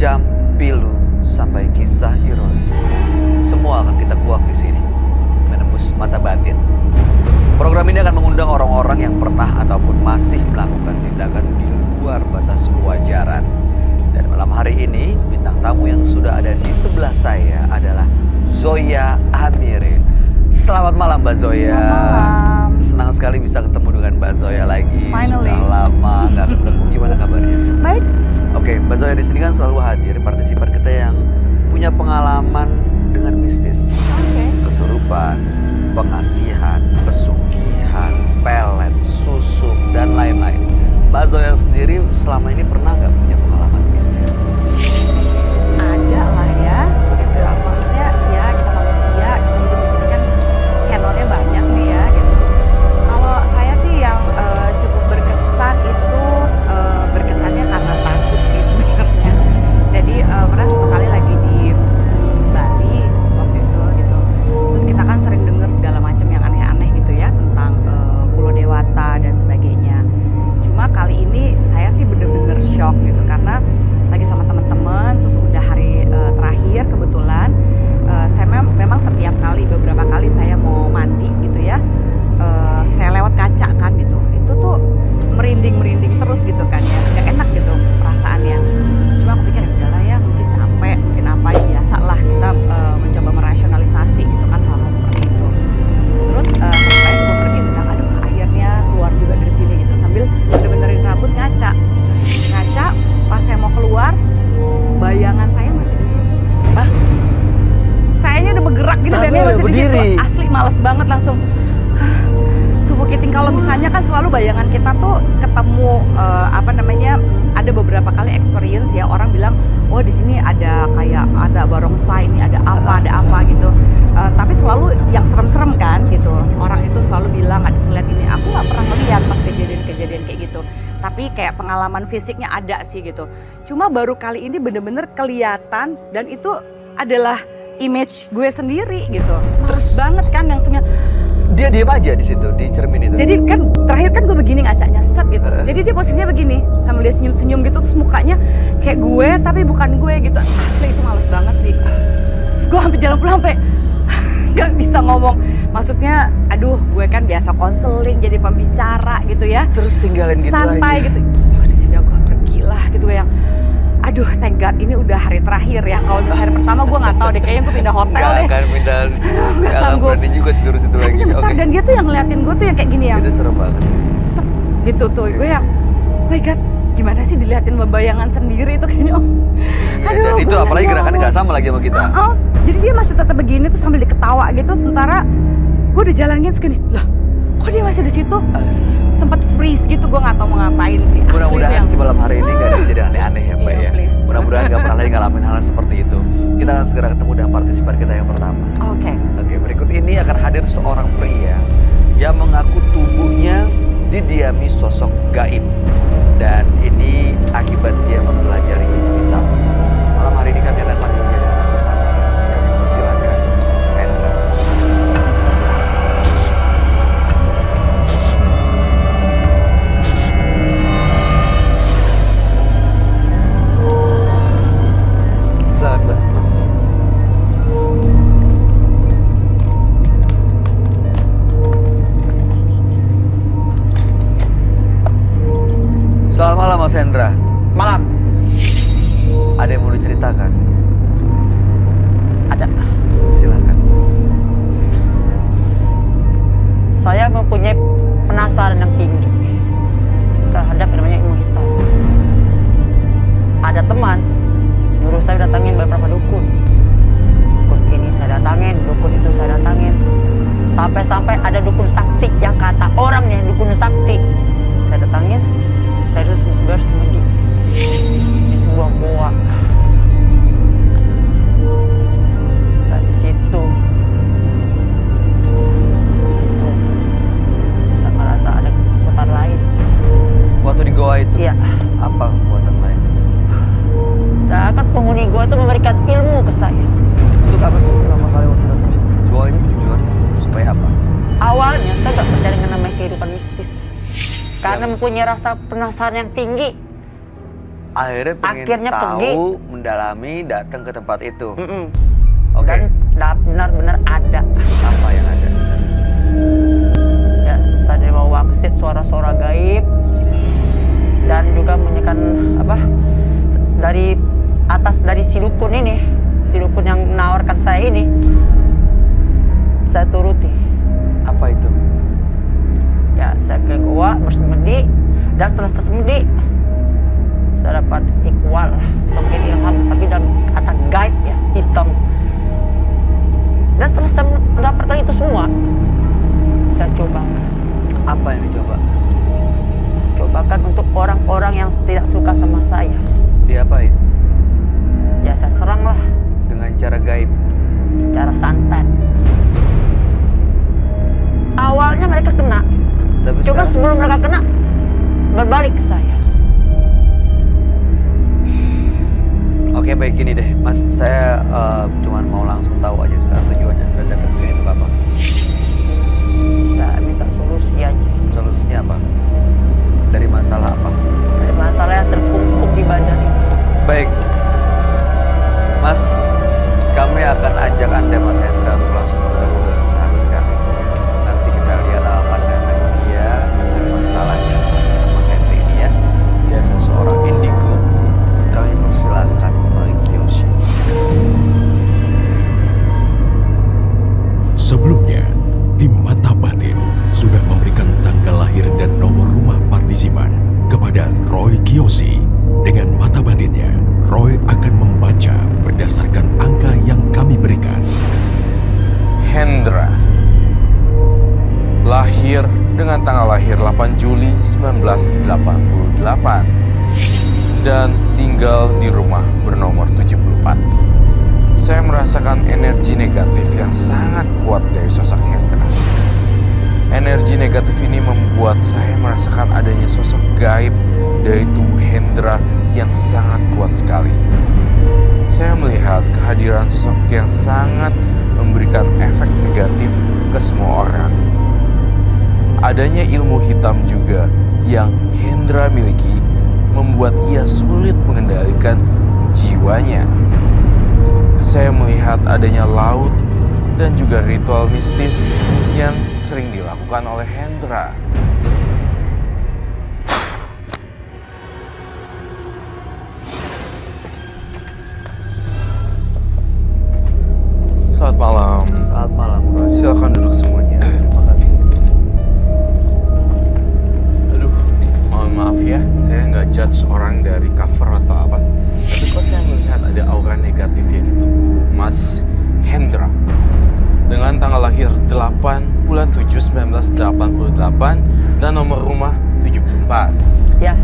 kejam, pilu, sampai kisah ironis. Semua akan kita kuak di sini, menembus mata batin. Program ini akan mengundang orang-orang yang pernah ataupun masih melakukan tindakan di luar batas kewajaran. Dan malam hari ini, bintang tamu yang sudah ada di sebelah saya adalah Zoya Amirin. Selamat malam Mbak Zoya. Selamat malam. Senang sekali bisa ketemu dengan Mbak Zoya lagi. Finally. Sudah lama nggak ketemu. Gimana kabarnya? Baik. Oke, Mbak Zoya di sini kan selalu hadir partisipan kita yang punya pengalaman dengan mistis. Oke. Kesurupan, pengasihan, pesugihan, pelet, susuk, dan lain-lain. Mbak Zoya sendiri selama ini pernah nggak punya pengalaman mistis? Ada lah ya. Seperti apa? Maksudnya ya kita manusia, kita hidup di sini kan channelnya banyak nih ya gitu. Kalau saya sih yang cukup berkesan itu berkesannya karena takut sih sebenarnya. Jadi pernah satu kali lagi di Bali waktu itu gitu. Terus kita kan sering dengar segala macam yang aneh-aneh gitu ya tentang Pulau Dewata dan sebagainya. Cuma kali ini saya sih bener-bener shock gitu karena lagi sama teman-teman, terus udah hari terakhir kebetulan saya memang setiap kali beberapa kali saya mau mandi gitu ya, saya lewat kaca kan gitu, itu tuh merinding terus gitu kan ya, nggak enak gitu perasaannya. Cuma aku pikir udahlah ya, mungkin capek, mungkin apa ya biasa lah kita mencoba merasionalisasi gitu kan hal-hal seperti itu. Terus saya mau pergi sedang aduh akhirnya keluar juga dari sini gitu sambil bener-benerin rambut ngaca pas saya mau keluar bayangan saya masih di situ. Hah? Sayanya udah bergerak gitu dan dia Tapi masih di situ. berdiri. Asli males banget langsung. Suffocating kalau misalnya kan selalu bayangan kita tuh ketemu ada beberapa kali experience ya orang bilang oh di sini ada kayak ada barongsai ini ada apa gitu. Tapi selalu yang serem-serem kan gitu. Orang itu selalu bilang ada ngeliat ini. Aku nggak pernah melihat pas kejadian kayak gitu. Tapi kayak pengalaman fisiknya ada sih gitu. Cuma baru kali ini bener-bener kelihatan dan itu adalah image gue sendiri gitu. Terus banget kan yang Dia diam aja di situ, di cermin itu. jadi kan terakhir kan gue begini ngacanya set gitu. Jadi dia posisinya begini sambil dia senyum-senyum gitu terus mukanya kayak gue tapi bukan gue gitu. Asli itu males banget sih. Terus gue sampai jalan pulang sampai nggak bisa ngomong. Maksudnya aduh gue kan biasa konseling jadi pembicara gitu ya. Terus tinggalin gitu aja. Santai gitu. Waduh ya gue pergilah gitu yang aduh thank God ini udah hari terakhir ya. Kalau misalnya hari pertama gue nggak tahu deh kayaknya gue pindah hotel Gak deh. akan pindah, Nggak gak akan sanggup. berani juga tidur situ lagi. Kacanya besar dan dia tuh yang ngeliatin gue tuh yang kayak gini yang Itu serem banget sih. set gitu tuh. Gue yang oh my God gimana sih diliatin bayangan sendiri itu kayaknya. Iya, dan itu gue apalagi nggak gerakannya mau. gak sama lagi sama kita. Jadi dia masih tetap begini tuh sambil diketawa gitu sementara gue udah jalan gitu gini lah kok dia masih di situ. Sempet freeze gitu gue nggak tahu mau ngapain sih. Asli Mudah-mudahan itu sih malam hari ini gak ada kejadian aneh-aneh ya Mbak Iya, ya. please. Mudah-mudahan gak pernah lagi ngalamin hal seperti itu. Kita akan segera ketemu dengan partisipan kita yang pertama. Oke. Oke, berikut ini akan hadir seorang pria yang mengaku tubuhnya didiami sosok gaib. Dan ini akibat dia mempelajari ilmu hitam. Malam hari ini kami akan panggil dia dengan nama samaran. Kami persilakan Hendra. Silakan Mbak, Mas. Selamat malam Mas Hendra. Malam. Ada yang mau diceritakan? Ada. Silakan. Saya mempunyai penasaran yang tinggi terhadap yang namanya ilmu hitam. Ada teman nyuruh saya datangin beberapa dukun. Dukun ini saya datangin, dukun itu saya datangin. Sampai-sampai ada dukun sakti yang kata orangnya dukun sakti. Saya datangin, saya harus bersembunyi di sebuah goa. Dari situ saya merasa ada kekuatan lain. Waktu di goa itu, Iya. apa kekuatan lain? Seakan penghuni gua itu memberikan ilmu ke saya. Untuk apa sih pertama kali waktu datang? Goa ini tujuannya supaya apa? Awalnya saya nggak percaya dengan namanya kehidupan mistis. Karena mempunyai rasa penasaran yang tinggi. Akhirnya pengen Akhirnya tahu, pergi. mendalami, datang ke tempat itu. Mm-mm. Oke. Dan benar-benar ada. Apa yang ada di sana? Ya, saya bawa waksit suara-suara gaib dan juga menyanyikan apa dari atas dari si dukun ini, si dukun yang menawarkan saya ini, saya turuti. Apa itu? Ya, saya ke gua bersemedi dan setelah semedi saya dapat ikhwal atau ilham, tapi dalam kata gaib ya, hitam. Dan setelah saya mendapatkan itu semua, saya coba. Apa yang dicoba? Cobakan untuk orang-orang yang tidak suka sama saya. Diapain? Ya saya serang lah, Dengan cara gaib. cara santet. Awalnya mereka kena, Tapi coba sekarang- sebelum mereka kena, berbalik ke saya. Oke, baik, gini deh, Mas. Saya cuman mau langsung tahu aja sekarang tujuannya Anda datang ke sini itu apa? Saya minta solusi aja. Solusinya apa? Dari masalah apa? Dari masalah yang terkumpul di badan ini. Baik, Mas. Kami akan ajak Anda, Mas Hendra, untuk langsung bertemu dengan sahabat kami. Nanti kita lihat apa pandangan dia dengan masalahnya Mas Hendra ini ya. Dia adalah seorang indigo. Kami persilahkan Roy Kiyoshi. Sebelumnya, tim Mata Batin sudah memberikan tanggal lahir dan nomor rumah partisipan kepada Roy Kiyoshi. Dengan mata batinnya, Roy akan membaca berdasarkan angka yang kami berikan. Hendra lahir dengan tanggal lahir 8 Juli 1988 dan tinggal di rumah bernomor 74. Saya merasakan energi negatif yang sangat kuat dari sosok Hendra. Energi negatif ini membuat saya merasakan adanya sosok gaib dari tubuh Hendra yang sangat kuat sekali. Saya melihat kehadiran sosok yang sangat memberikan efek negatif ke semua orang. Adanya ilmu hitam juga yang Hendra miliki membuat ia sulit mengendalikan jiwanya. Saya melihat adanya laut dan juga ritual mistis yang sering dilakukan oleh Hendra. Selamat malam. Selamat malam. Silakan duduk semuanya. Terima kasih. Aduh, mohon maaf ya, saya nggak judge orang dari cover atau apa. Tapi kok saya melihat ada aura negatifnya di tubuh Mas Hendra. Dengan tanggal lahir 8 bulan 7 1988 dan nomor rumah 74. Ya,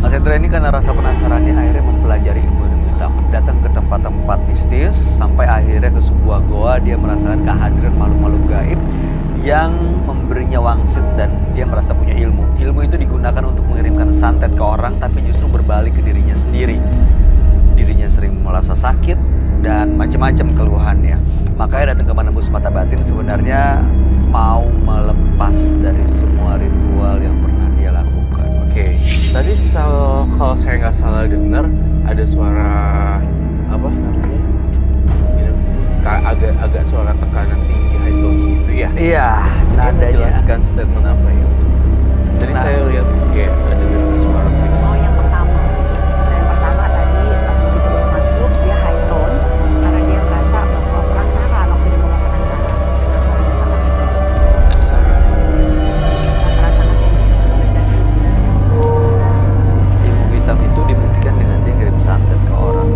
Mas Hendra ini karena rasa penasarannya akhirnya mempelajari ilmu-ilmu hitam, datang ke tempat-tempat mistis, sampai akhirnya ke sebuah goa. Dia merasakan kehadiran makhluk-makhluk gaib yang memberinya wangsit dan dia merasa punya ilmu. Ilmu itu digunakan untuk mengirimkan santet ke orang, tapi justru berbalik ke dirinya sendiri. Dirinya sering merasa sakit dan macam-macam keluhannya. Makanya datang ke Menembus Mata Batin sebenarnya mau melepas dari semua ritual yang pernah dia lakukan. Oke, tadi kalau saya nggak salah dengar ada suara apa namanya? Agak suara tekanan tinggi high tone gitu ya. Iya, Dia nadanya. menjelaskan statement apa ya untuk itu? Tadi Nah. saya lihat kayak ada dengar suara please. Oh, yang pertama. Nah, yang pertama tadi pas begitu baru masuk dia high tone karena dia merasa bahwa penasaran waktu dia mau makan sana. Penasaran banget itu. Sarah. Penasaran sangat ini terjadi. Ilmu hitam itu dibuktikan dengan dia ngirim santet ke orang.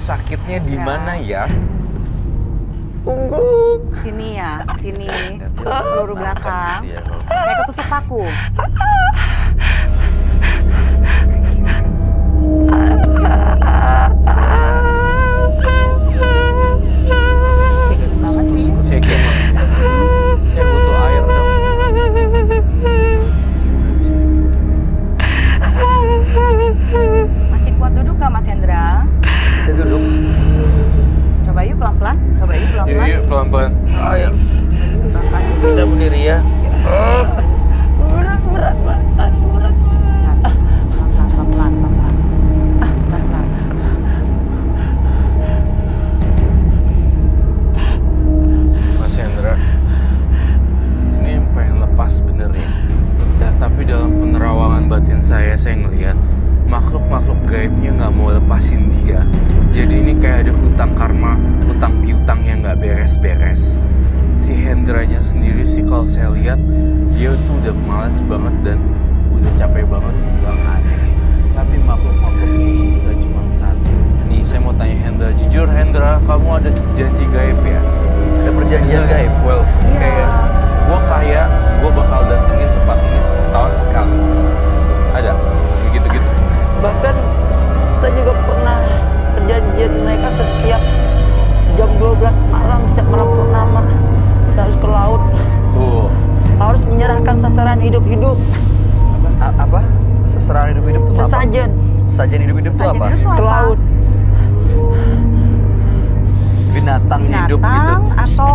sakitnya di mana ya? Punggung. Sini ya, sini. Seluruh belakang. Kayak ketusuk paku. Shaking banget sih. Shaking. Saya butuh air dong. Masih kuat duduk gak Mas Hendra? Saya duduk. Coba yuk pelan-pelan. Coba yuk pelan-pelan. Yuk, pelan-pelan. Ayo, Pelan-pelan. kita berdiri ya. Berat, berat, berat. Aduh, berat, berat. Pelan-pelan, pelan-pelan, pelan-pelan. Pelan-pelan. Mas Hendra, ini pengen lepas bener ya. Tapi dalam penerawangan batin saya ngelihat makhluk-makhluk gaibnya nggak mau lepasin dia. Jadi ini kayak ada hutang karma, hutang piutang yang nggak beres-beres. Si Hendranya sendiri sih kalau saya lihat dia tuh udah males banget dan udah capek banget dibilang aneh. Tapi makhluk-makhluk ini nggak cuma satu. Nih saya mau tanya Hendra, jujur Hendra, kamu ada janji gaib ya? Ada perjanjian gaib. Well, Iya. kayak gue kaya, gue bakal datengin tempat ini setahun sekali. Ada kayak gitu-gitu. Bahkan saya juga pernah perjanjian mereka setiap jam 12 malam, setiap malam purnama saya harus ke laut, Tuh, harus menyerahkan sasaran hidup-hidup, Apa? Seserahan hidup-hidup itu apa? sesajen Sajian hidup-hidup itu Sajian apa? hidup tuh ke apa? laut. Binatang hidup gitu. Binatang atau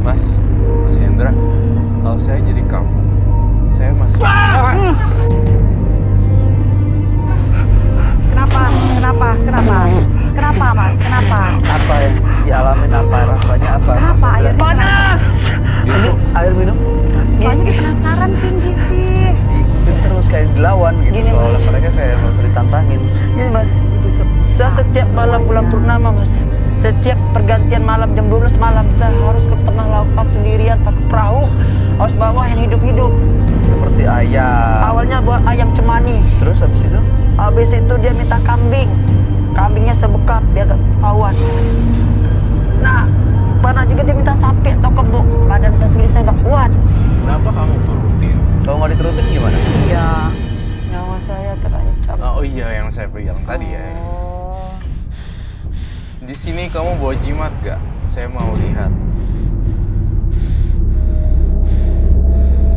Mas Hendra, kalau saya jadi kamu, saya masih. kenapa? Kenapa Mas? Kenapa? Apa yang dialamin, apa rasanya, apa? Kenapa Mas Hendra? airnya panas? Ini air minum Soalnya dia penasaran tinggi sih. diikutin terus kayak dilawan gitu. Gini, Soalnya Mas. mereka kayak merasa ditantangin. Ini mas, saya setiap malam bulan purnama mas, setiap pergantian malam jam 12 malam saya harus ke tengah lautan sendirian pakai perahu, harus bawa yang hidup-hidup. Seperti ayam. Awalnya bawa ayam cemani, Terus habis itu habis itu dia minta kambing, kambingnya sebekap biar gak ketahuan. Nah, pernah juga dia minta sapi atau kebo, badan saya sendiri saya gak kuat. Kenapa kamu turutin? kalau nggak diturutin gimana? Iya. Nyawa saya terancam. Oh iya, yang saya bilang tadi ya. Oh. Di sini kamu bawa jimat gak? Saya mau lihat.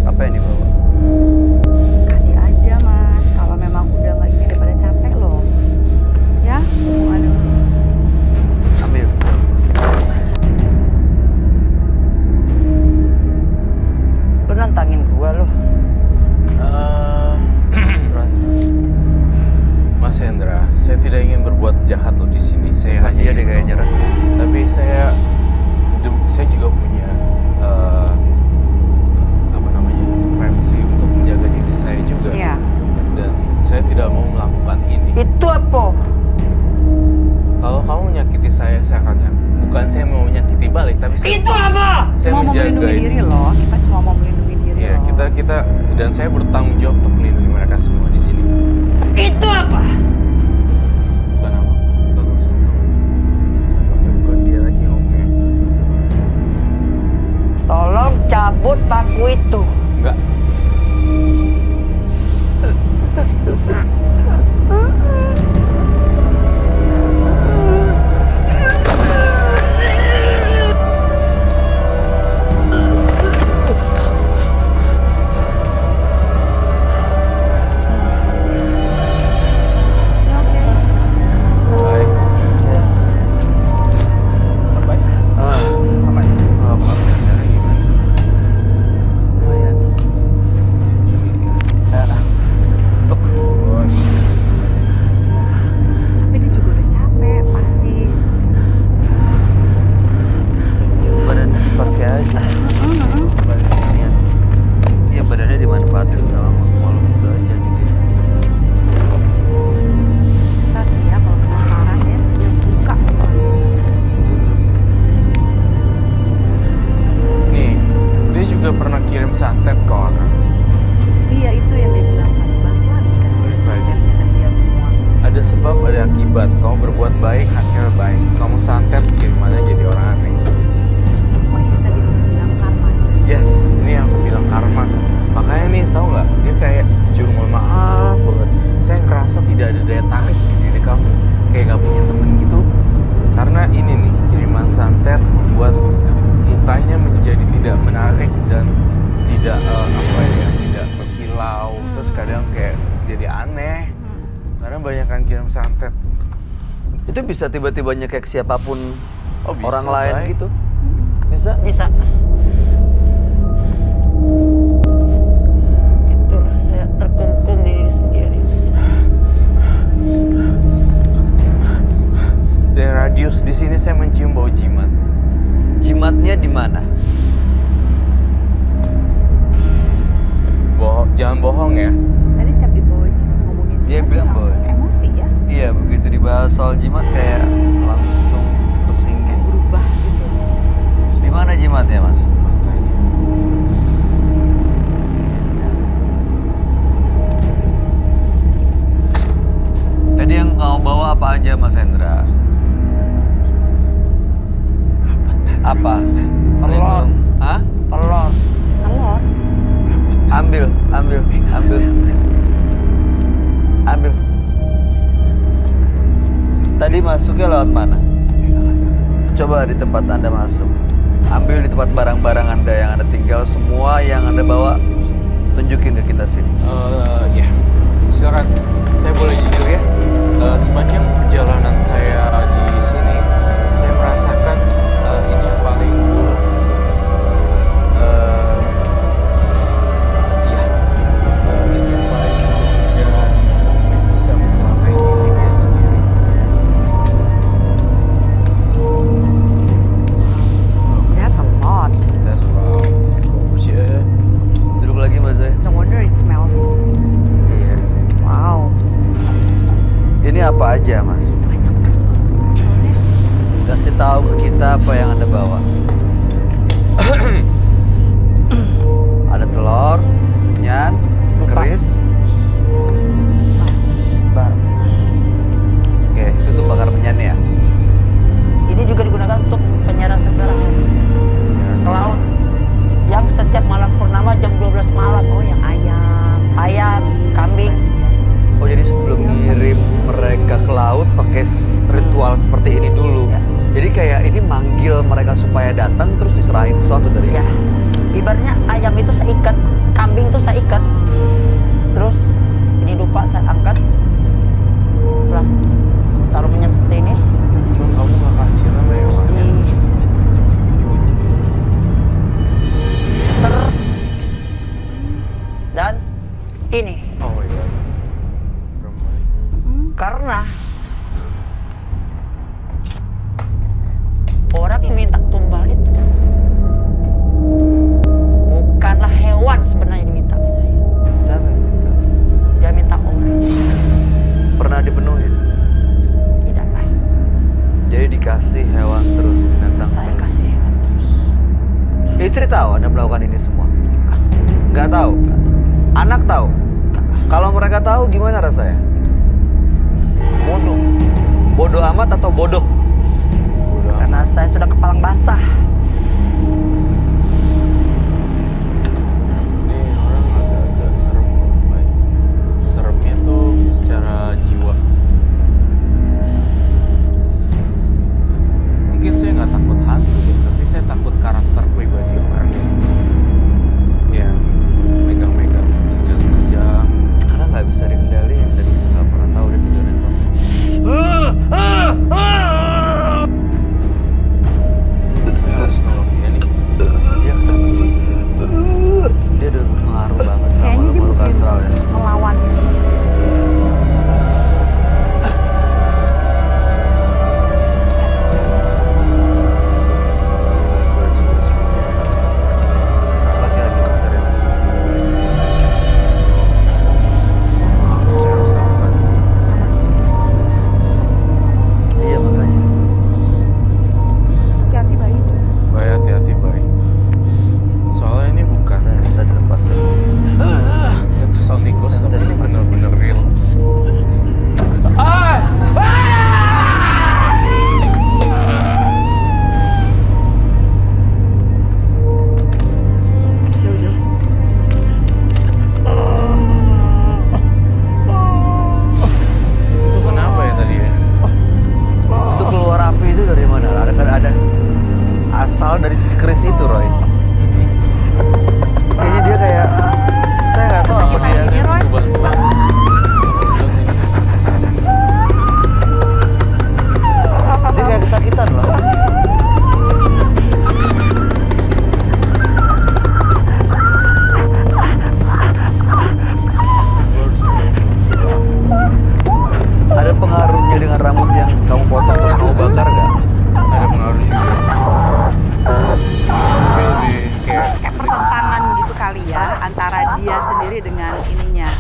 Apa yang dibawa? Kasih aja Mas. Kalau memang udah nggak ini daripada capek loh. Ya, hubungan. Ambil. Lu nantangin gua lu. Mas Hendra, saya tidak ingin berbuat jahat loh di sini. Saya hanya Iya deh ingin kayak nyerah. Tapi saya juga punya apa namanya, privacy untuk menjaga diri saya juga. Iya. Dan saya tidak mau melakukan ini. Itu apa? Kalau kamu menyakiti saya akan bukan saya mau menyakiti balik, tapi saya Itu apa? saya Cuma mau menjaga melindungi ini. diri loh. Kita cuma mau melindungi diri Ya, loh. kita dan saya bertanggung jawab untuk melindungi mereka semua di sini. Itu apa? Bukan apa, bukan urusan kamu. Bukan dia lagi ngomong. Tolong cabut paku itu. Enggak. Baik. Apa? Caranya gimana? Lumayan. akibat. Kamu berbuat baik, hasilnya baik. Kamu santet, gimana jadi orang aneh. Kok ini tadi bilang karma ya? Yes, ini yang aku bilang karma. Makanya nih, tahu nggak? Dia kayak jujur mohon maaf banget. Saya ngerasa tidak ada daya tarik di diri kamu. Kayak gak punya temen gitu. Karena ini nih, kiriman santet membuat mukanya menjadi tidak menarik dan tidak tidak berkilau. Terus kadang kayak jadi aneh. Karena banyak kan kirim santet. Itu bisa tiba-tiba nyekek siapapun Oh, bisa, orang lain Bay. gitu. Bisa? Bisa. Itulah saya terkungkung di diri sendiri, Mas. Dari radius di sini saya mencium bau jimat. Jimatnya di mana? Jangan bohong ya. Tadi saya dibawa ngomongin Dia jimat, bilang langsung bahwa- emosi ya, Iya, begitu dibahas soal jimat kayak langsung tersinggung. kayak berubah gitu. Di mana jimatnya, Mas? Matanya. Tadi yang kau bawa apa aja, Mas Hendra? Apa? Telur. Hah? Telur. Telur. Ambil. Tadi masuknya lewat mana? Coba di tempat Anda masuk. Ambil di tempat barang-barang Anda yang Anda tinggal, semua yang Anda bawa, tunjukin ke kita sini. Ya, silakan. Saya boleh jujur ya. Sepanjang perjalanan saya di sini, saya merasakan ini yang paling buruk. Iya, ini yang paling buruk dan bisa mencelakai diri dia sendiri. That's a lot. That's wow. Yeah. Duduk lagi, Mas Zoe. No wonder it smells. Iya. Wow. Ini apa aja, Mas? Kasih tahu ke kita apa yang Anda bawa. Ada telur, nyan, Lupa. keris. Bar. Oke, itu tuh bakar menyan ya. Ini juga digunakan untuk penyiaran seserahan ke laut. Yang setiap malam purnama jam 12 malam. Oh, yang ayam. Ayam, kambing. Oh, jadi sebelum ngirim mereka ke laut pakai ritual seperti ini dulu. Ya. Jadi kayak ini manggil mereka supaya datang terus diserahin sesuatu dari Ya, ibaratnya ayam itu saya ikat, kambing itu saya ikat. Terus ini lupa saya angkat. Setelah taruh minyak seperti ini, Emang kamu gak kasih nama ya terus di dan ini Oh my god. Ramai. karena orang yang minta tumbal itu bukanlah hewan sebenarnya yang diminta ke saya. Siapa yang minta? Dia minta orang. Pernah dipenuhi? Tidak lah. Jadi dikasih hewan terus, binatang Saya terus. kasih hewan terus. Istri tahu Anda melakukan ini semua? Nggak tahu? Anak tahu? Kalau mereka tahu gimana rasanya? Bodoh. Bodoh amat atau bodoh? Udah. Karena saya sudah kepalang basah. Ini orang agak-agak serem loh, Bay. Seremnya tuh secara jiwa. Mungkin saya nggak takut hantu ya, tapi saya takut karakter pribadi orang yang megang-megang senjata tajam. Karena nggak bisa dikendaliin dan kita nggak pernah tahu dia tujuannya apa. Saya harus seperti itu, Roy. Kayaknya dia kayak, saya nggak tahu apa dia. Ini, Roy. Dia kayak kesakitan loh. Ada pengaruhnya dengan rambut yang kamu potong terus kamu bakar nggak? Ada pengaruh juga. Tapi lebih kayak Kayak pertentangan gitu kali ya antara dia sendiri dengan ininya.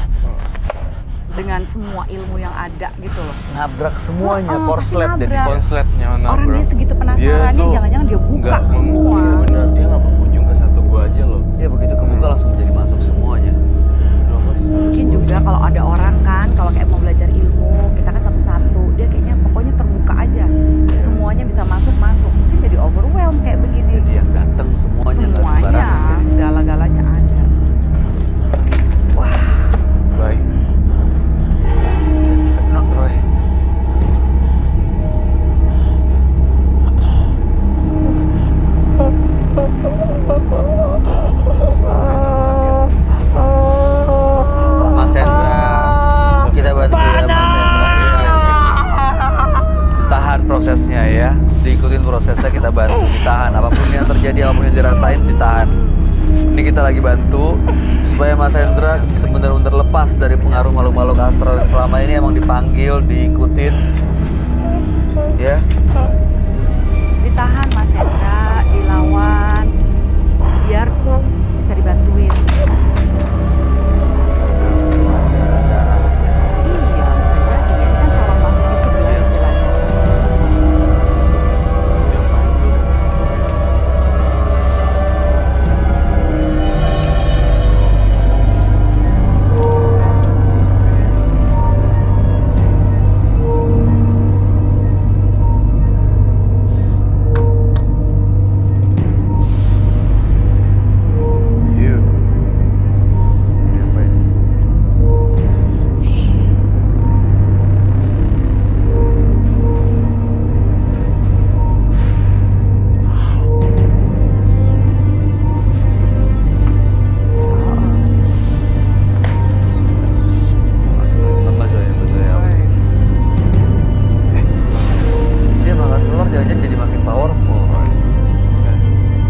Dengan semua ilmu yang ada gitu loh. Nabrak semuanya, Oh, korslet pasti deh. nabrak. konsletnya Orang dia segitu penasarannya, jangan-jangan dia buka semua. Iya benar, dia nggak berkunjung ke satu gua aja loh. Ya begitu kebuka langsung menjadi masuk semuanya. Udah, Mas. Mungkin juga kalau ada orang kan, kalau kayak mau belajar ilmu, kita kan satu-satu. Dia kayaknya pokoknya terbuka aja. Semuanya bisa masuk-masuk. Mungkin jadi overwhelm kayak begini. Jadi yang datang semuanya nggak Semuanya, sembarangan. segala-galanya ada. Bye. Enak, Roy. Mas Hendra, kita bantu ya Mas Hendra. Iya. Ditahan prosesnya ya, diikutin prosesnya, kita bantu, ditahan. Apapun yang terjadi, apapun yang dirasain, ditahan. Ini kita lagi bantu supaya Mas Hendra bisa benar-benar lepas dari pengaruh makhluk-makhluk astral yang selama ini emang dipanggil, diikutin. Ya, Ditahan Mas Hendra, dilawan, biar bisa dibantuin. Iya, bisa jadi. Ini kan calon makhluk hidup ya istilahnya. Ngapain tuh? You. ini apa ini? Apa Zoya? Dia makan telur jangan-jangan jadi makin powerful, Roy.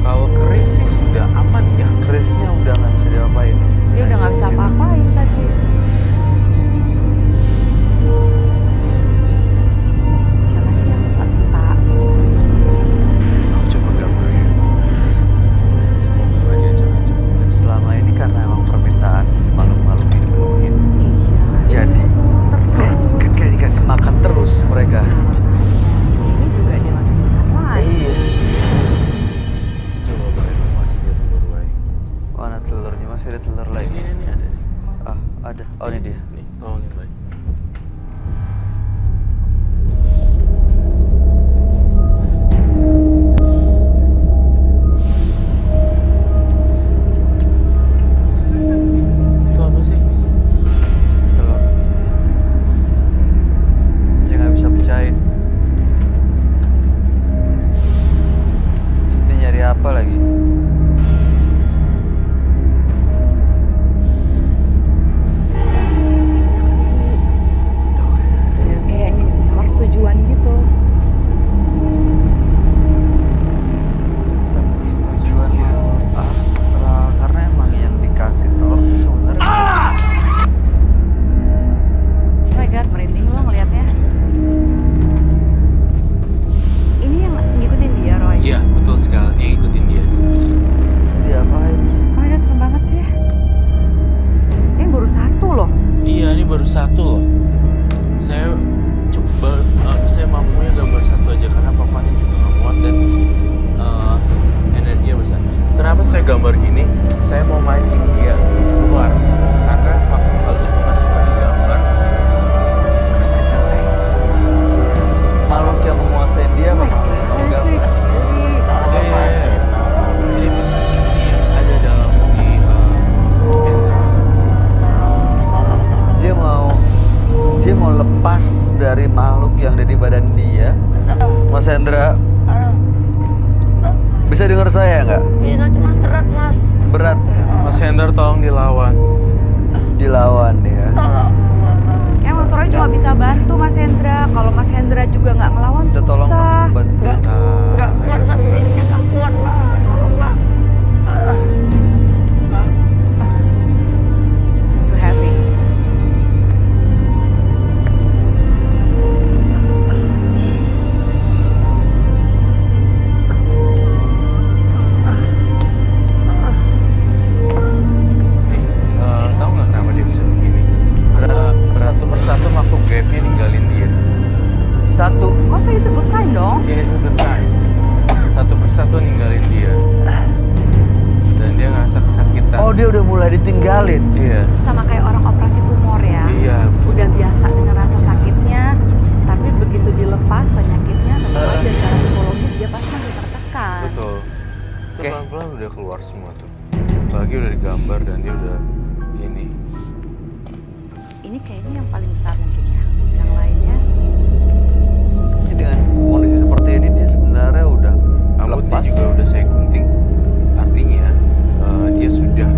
Kalau keris sih sudah aman ya. Kerisnya udah nggak bisa diapain. Dia udah nggak bisa apa-apain tadi. Siapa sih yang suka minta? Aku coba gambarnya. Semoga nggak diacak-acak. Selama ini karena emang permintaan si makhluk-makhluk ini penuhin. Iya. Jadi kayak dikasih makan terus mereka. Ini juga dia masih makan lagi. Iya. Coba Bay, masih dia telur Bay. Mana telurnya? Masih ada telur lagi. Ini ada. Ah, ada. Oh, ini dia. Nih, tolongin Bay. Itu apa sih? Telur. Dia nggak bisa pecahin. Dia nyari apa lagi? Tuh, ada yang Kayak ini persetujuan gitu. minta persetujuan makhluk astral karena emang yang dikasih telur itu sebenarnya. Oh my god, merinding lo ngelihatnya. Ini yang ngikutin dia, Roy. Iya, betul sekali. Dia ngikutin dia. Dia apain? Oh my god, serem banget sih. Ini baru satu loh. Iya, ini baru satu loh. Saya coba, saya mampunya gambar satu aja karena papanya juga nggak muat dan energinya besar. Kenapa saya gambar gini? Saya mau mancing dia keluar karena makhluk halus itu nggak suka digambar karena jelek. Makhluk yang menguasai dia apa makhluk yang kamu gambar? Ya. Jadi pasti seperti yang ada dalam di Hendra. Dia mau lepas dari makhluk yang ada di badan dia. Mas Hendra, bisa dengar saya nggak? bisa, cuma berat mas. Berat Mas Hendra tolong dilawan. dilawan ya. Tolong. Ya Mas Roy cuma bisa bantu Mas Hendra. Kalau Mas Hendra juga nggak ngelawan Kita tolong susah. bantu. Nggak kuat sendirinya, nggak kuat pak. Tolong pak. Too heavy. Tahu nggak kenapa dia bisa begini? Satu persatu makhluk gaibnya ninggalin dia. Satu. Oh, so it's a good sign dong. Ya, it's a good sign. Satu persatu ninggalin dia. Dan dia ngerasa kesakitan. Oh, dia udah mulai ditinggalin. Iya. Sama kayak orang operasi tumor ya. Iya. Udah biasa dengan rasa sakitnya, tapi begitu dilepas penyakitnya tetap aja secara psikologis dia pasti masih tertekan. Betul. Itu Oke. pelan-pelan udah keluar semua tuh. Apalagi udah digambar dan dia udah ini. Ini kayaknya yang paling besar mungkin ya. Yang lainnya Jadi dengan kondisi seperti ini dia sebenarnya udah Rambutnya lepas. juga udah saya gunting. Artinya dia sudah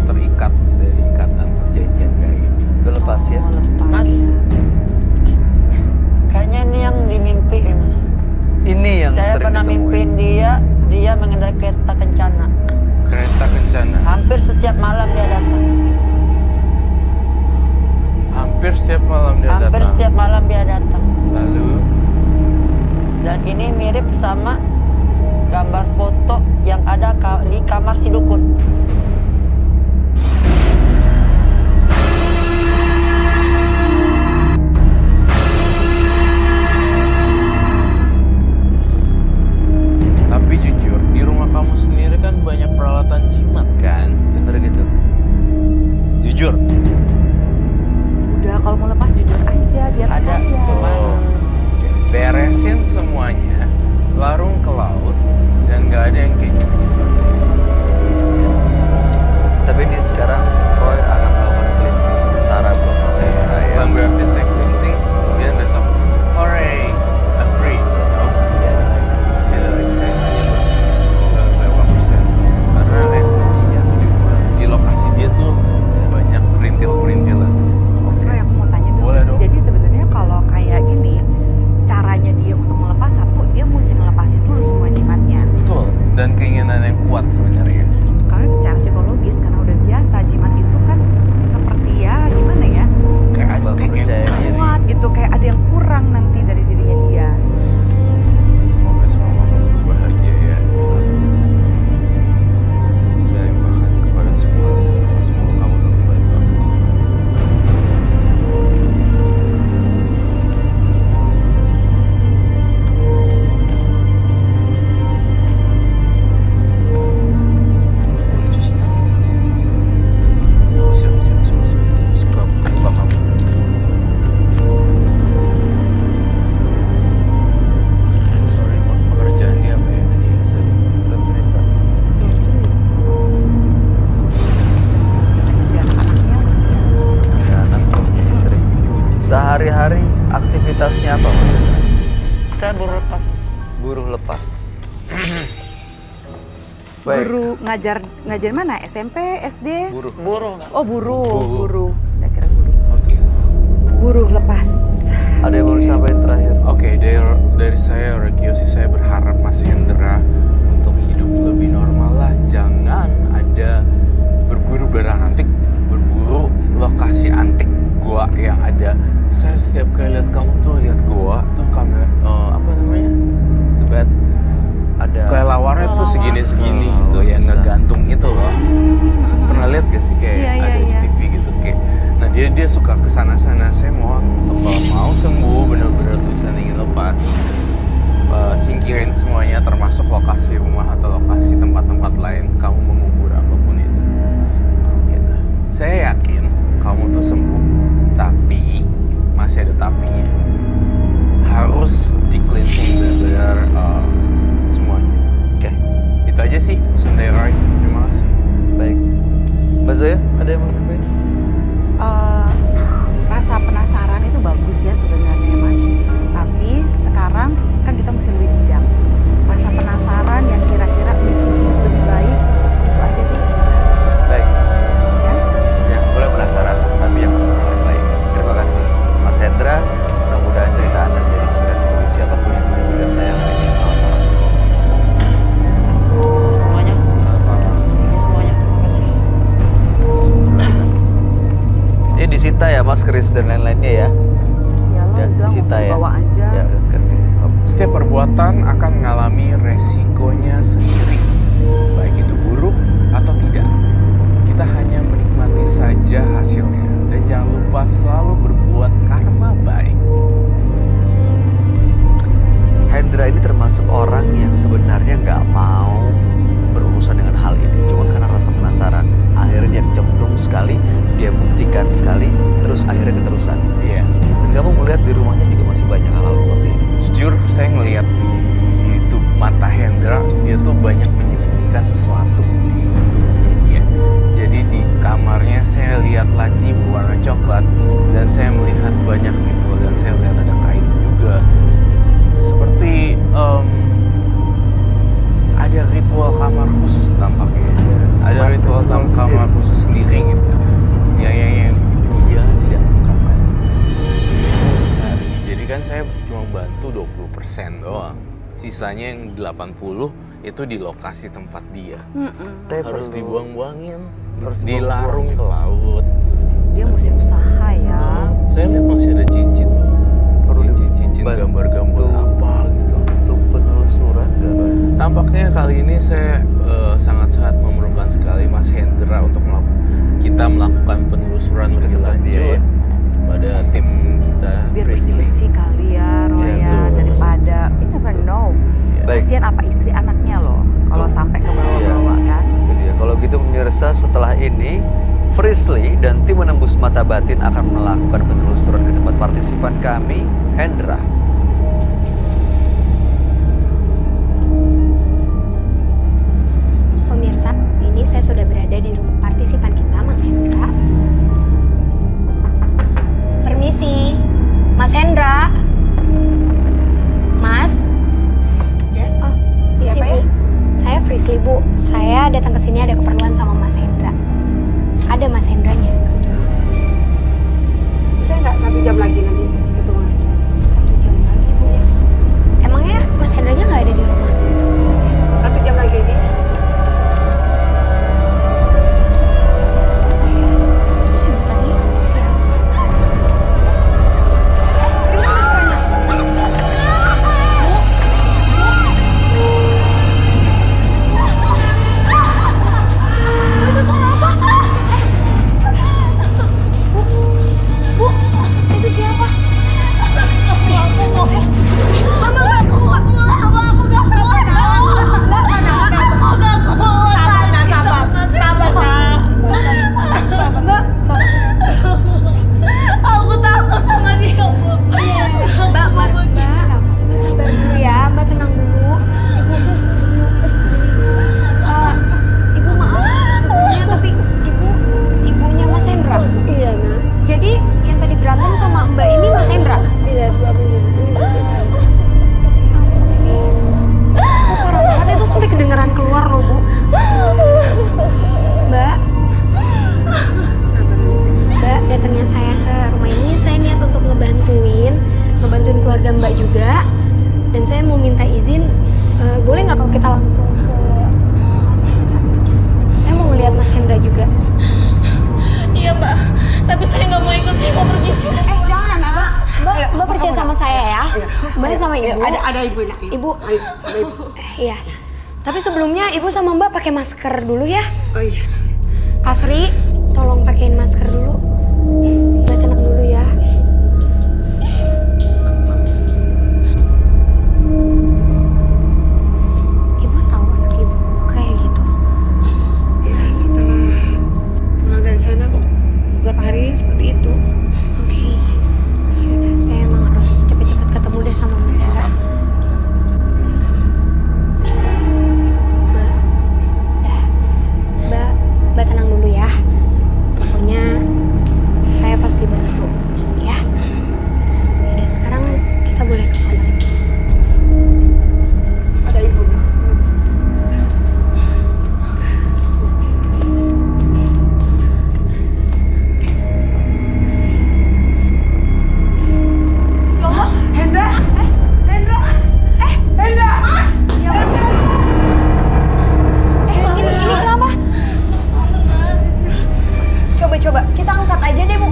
terikat dari ikatan perjanjian gaib. Udah lepas ya. oh, lepas. Mas, kayaknya ini yang dimimpi ya mas. Ini yang Saya sering pernah ditemuin. mimpin dia mengendarai kereta kencana. Kereta kencana. Hampir setiap malam dia datang. Hampir setiap malam dia Hampir datang. setiap malam dia datang. Lalu Dan ini mirip sama gambar foto yang ada di kamar si dukun. tapi jujur di rumah kamu sendiri kan banyak peralatan jimat kan? Bener gitu. Jujur. Udah kalau mau lepas jujur aja biar Ada, sekalian. cuman Beresin semuanya, larung ke laut dan nggak ada yang kayak gitu. Tapi ini sekarang Roy akan melakukan cleansing sementara buat Mas Hendra ya. Bukan berarti saya cleansing, kemudian besok, hooray, I'm free. Oh, masih ada lagi. Masih ada lagi, saya hanya berapa persen. Karena kuncinya tuh di rumah, di lokasi dia tuh banyak perintil-perintilan. Mas Roy aku mau tanya dulu. Boleh dong. Jadi sebenarnya kalau kayak gini, caranya dia untuk melepas satu, dia mesti ngelepasin dulu semua jimatnya. Betul, dan keinginan yang kuat sebenarnya. Karena secara psikologis karena udah biasa jimat itu kan seperti ya gimana ya? Kayak ada Baru kayak percaya diri. Kuat gitu kayak ada yang kurang nanti dari dirinya dia. Semoga semua makhluk bahagia ya. Saya limpahkan kepada semua. Semoga kamu lebih baik Allah. Nggak boleh cuci tangan. Siap. Scrub muka kamu. Sorry, pekerjaan dia apa ya tadi ya? Saya lupa. Belum cerita. Istri anak-anaknya usia. Ya, anak punya istri. Sehari-hari aktivitasnya apa Mas Hendra? Saya baru lepas mas. Buruh lepas. Baik. Guru ngajar mana? SMP, SD? Buruh. Buruh. Oh buruh, Buruh. buruh. Saya kira guru. Oh, terus. Buruh lepas. Ada yang mau disampaikan terakhir? Oke, dari saya Rekiyoshi, saya berharap Mas Hendra untuk hidup lebih normal lah. Jangan ada berburu barang antik, berburu lokasi antik goa yang ada. Saya setiap kali lihat kamu tuh lihat goa tuh kamera apa namanya? The bed. Ada. Kayak lawarnya tuh segini-segini Oh, gitu yang bisa. ngegantung itu loh. Pernah lihat gak sih kayak Iya, iya, ada di iya. TV gitu kayak. Nah dia suka kesana-sana. Saya mohon untuk kalau mau sembuh bener-bener tulisan ingin lepas, singkirin semuanya termasuk lokasi rumah atau lokasi tempat-tempat lain kamu mengubur apapun itu. Gitu. Saya yakin kamu tuh sembuh, tapi masih ada tapinya. Harus di cleansing benar-benar semuanya. Oke, itu aja sih pesan dari Roy. Terima kasih. Baik. Mbak Zoya, ada yang mau disampaikan? Rasa penasaran itu bagus ya sebenarnya Mas. Tapi sekarang kan kita mesti lebih bijak. Rasa penasaran yang kira-kira bikin kita Mas Kris dan lain-lainnya ya. Iyalah, Ya, udah disita langsung ya. bawa aja. Ya udah, oke. Setiap perbuatan akan mengalami resikonya sendiri, baik itu buruk atau tidak. Kita hanya menikmati saja hasilnya, dan jangan lupa selalu berbuat karma baik. Hendra ini termasuk orang yang sebenarnya nggak mau berurusan dengan hal ini. Cuma karena rasa penasaran, akhirnya dia kecemplung sekali, dia buktikan sekali, terus akhirnya keterusan. Iya. Dan kamu melihat di rumahnya juga masih banyak hal-hal seperti ini. Jujur saya ngelihat di YouTube mata Hendra, dia tuh banyak menyembunyikan sesuatu di tubuhnya dia. Jadi di kamarnya saya lihat laci berwarna coklat, dan saya melihat banyak ritual, dan saya lihat ada kain juga. Seperti ada ritual kamar khusus tampaknya. Ada ritual kamar khusus sendiri gitu. Yang dia tidak ungkapkan itu. Jadi kan saya cuma bantu 20% doang. Sisanya yang 80 itu di lokasi tempat dia. Harus dibuang-buangin, Harus dilarung ke laut. Dia mesti usaha ya. Saya lihat masih ada cincin loh. Perlu Cincin dibantu. gambar-gambar apa gitu. Untuk penelusuran nggak, Roy? Tampaknya kali ini saya sangat-sangat memerlukan sekali Mas Hendra untuk kita melakukan penelusuran lebih tempat lanjut dia, ya? pada tim kita. Biar Frisley. bersih-bersih kali ya, Roy Iya, ya, betul. daripada we never know. Baik. Kasihan apa istri anaknya loh, kalau Betul. sampai ke bawah-bawah kan. Itu dia. Kalau gitu pemirsa, setelah ini Frisley dan tim menembus mata batin akan melakukan penelusuran ke tempat partisipan kami, Hendra. Pemirsa, ini saya sudah berada di rumah partisipan kita, Mas Hendra. Permisi, Mas Hendra. Mas? Oh, permisi, Bu. Saya Frisley, Bu. Saya datang ke sini ada keperluan sama Mas Hendra. Ada Mas Hendranya. Bisa nggak 1 jam lagi nanti ketemu? 1 jam lagi, Bu ya. Emangnya Mas Hendranya nggak ada di rumah? 1 jam lagi ini? Mas Hendranya ada nggak ya? Terus ibu tadi siapa? Itu suara apa? Bu, itu siapa? Aku takut sama dia, Bu. Mbak sabar dulu ya, Mbak tenang dulu. Sini. Ibu maaf sebelumnya, tapi ibunya Mas Hendra. Iya, Nak. Jadi yang tadi berantem sama Mbak ini Mas Hendra. Iya, suaminya. Ini bapak saya. Ya ampun, ini kok parah banget, itu sampai kedengeran keluar loh, Bu. Mbak, Sabar dulu. Mbak, datangnya saya ke rumah ini, saya niat untuk ngebantuin keluarga Mbak juga. Dan saya mau minta izin, boleh nggak kalau kita langsung ke Mas Hendra? Saya mau ngeliat Mas Hendra juga. Iya, Mbak. Tapi saya nggak mau ikut, saya mau pergi sih. Jangan, Abang. Mbak percaya sama saya ya? Mbak sama Ibu. Ada ibu, Nak. Ibu. Ayo, sama ibu. Iya. Tapi sebelumnya Ibu sama Mbak pakai masker dulu ya. Oh iya. Kasri, tolong pakein masker dulu. Mbak tenang dulu ya. Ibu tahu anak Ibu kayak gitu. Ya, setelah pulang dari sana beberapa hari seperti itu. Oke. Yaudah, saya emang harus cepet-cepet ketemu deh sama Mas Hendra. Mbak tenang dulu ya. Pokoknya saya pasti bantu, ya. Yaudah, sekarang kita boleh ke kamar Ibu. Ada ibu, Nak. Ya Allah, Hendra! Hendra! Hendra! Mas! Ini kenapa? Mas bangun, Mas. Coba kita angkat aja deh, Bu.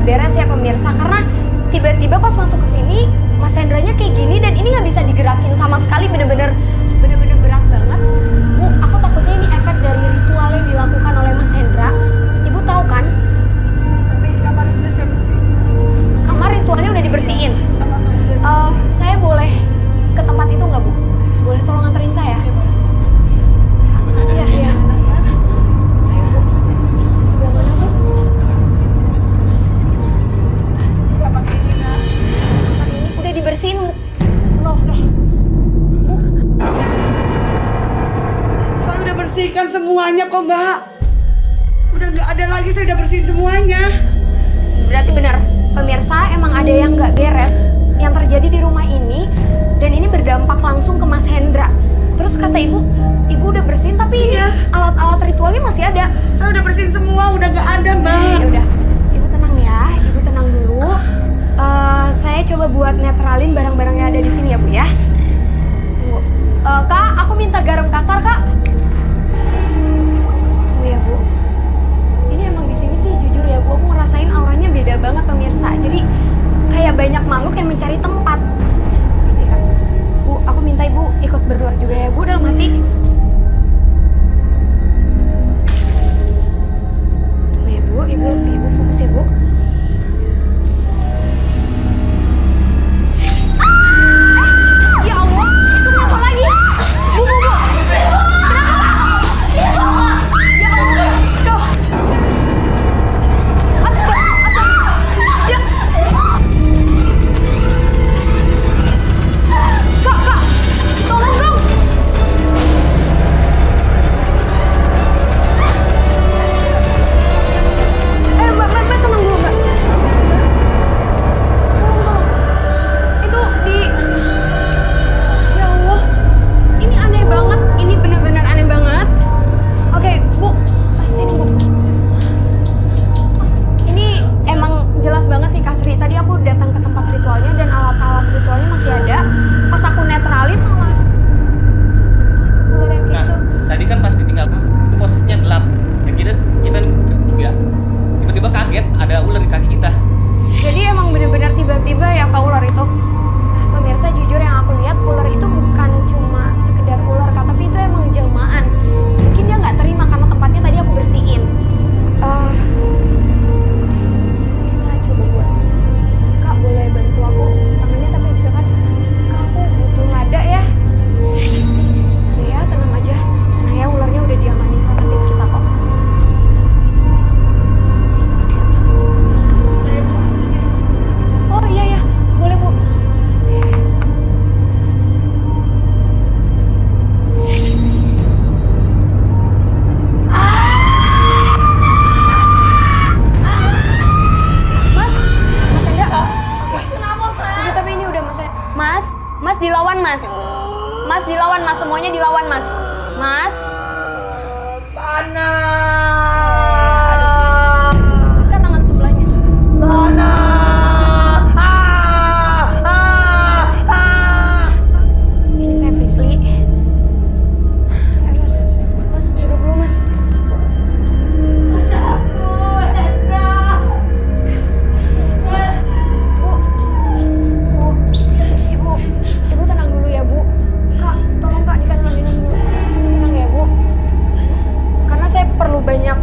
nggak beres ya pemirsa, karena tiba-tiba pas masuk ke sini Mas Hendranya kayak gini dan ini nggak bisa digerakin sama sekali, bener-bener berat banget. Bu, aku takutnya ini efek dari ritual yang dilakukan oleh Mas Hendra. Ibu tahu kan? Tapi kamar udah saya bersihin. Kamar ritualnya udah dibersihin. Sama-sama udah saya Saya boleh ke tempat itu nggak, Bu? Boleh tolong anterin saya? Iya, iya. Ayo, Bu. Di sebelah mana, Bu? Kamar ini, Nak. Tempat ini udah dibersihin, Bu. Loh. Bu, Saya udah bersihkan semuanya kok, Mbak. Udah nggak ada lagi, saya udah bersihin semuanya. berarti benar. Pemirsa, emang ada yang nggak beres yang terjadi di rumah ini, dan ini berdampak langsung ke Mas Hendra. Terus kata ibu udah bersihin, tapi ini alat-alat ritualnya masih ada. Saya udah bersihin semua, udah nggak ada, Mbak. Ya udah, ibu tenang ya, ibu tenang dulu. Saya coba buat netralin barang-barang yang ada di sini ya, Bu ya. Tunggu. Kak, aku minta garam kasar, Kak. Tunggu ya, Bu. Ini emang di sini sih jujur ya, Bu, aku ngerasain auranya beda banget pemirsa. Jadi kayak banyak makhluk yang mencari tempat. Makasih, Kak. Bu, aku minta Ibu ikut berdoa juga ya, Bu, dalam hati. Tunggu ya, Bu. Ibu fokus ya, Bu. Ya Allah, itu kenapa lagi? Bu. Kenapa? Ya Allah, Duh. Astaga. Ya. Kak, tolong dong. Mbak, tenang dulu, Mbak. Tolong. Itu di... Ya Allah, ini aneh banget. Ini benar-benar aneh banget. Oke, Bu. Sini, Bu. Ini emang jelas banget sih, Kak Sri. Tadi aku datang ke tempat ritualnya dan alat-alat ritualnya masih ada. Pas aku netralin malah ular yang kayak gitu. Tadi kan pas ditinggal itu posisinya gelap dan kita bertiga tiba-tiba kaget ada ular di kaki kita. Jadi emang bener-bener tiba-tiba ya Kak ular itu. Pemirsa, jujur yang aku lihat ular itu bukan cuma sekedar ular, Kak, tapi itu emang jelmaan. Mungkin dia nggak terima karena tempatnya tadi aku bersihin. Kita coba buat. Kak, boleh bantu aku tangannya tapi bisa kan? Kak, aku butuh nada ya. Udah ya, tenang aja. Tenang ya, ularnya udah diamanin sama tim kita kok. Makasih ya. Oh iya, boleh Bu. Mas Hendra. Oke. Kenapa, Mas? Tapi ini udah Mas dilawan Mas. Mas dilawan Mas, semuanya dilawan Mas. Mas. Buka tangan sebelahnya. Ini saya Frisly. Mas, duduk dulu Mas. Ibu tenang dulu ya, Bu. Kak, tolong Kak dikasih minum dulu. Ibu tenang ya, Bu. Karena saya perlu banyak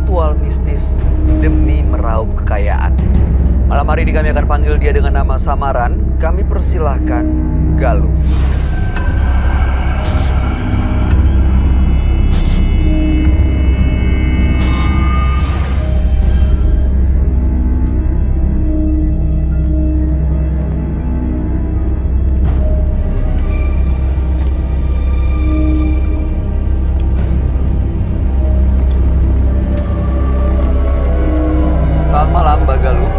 ritual mistis demi meraup kekayaan. Malam hari ini kami akan panggil dia dengan nama samaran. Kami persilahkan Galuh. Selamat malam, Mbak Galuh.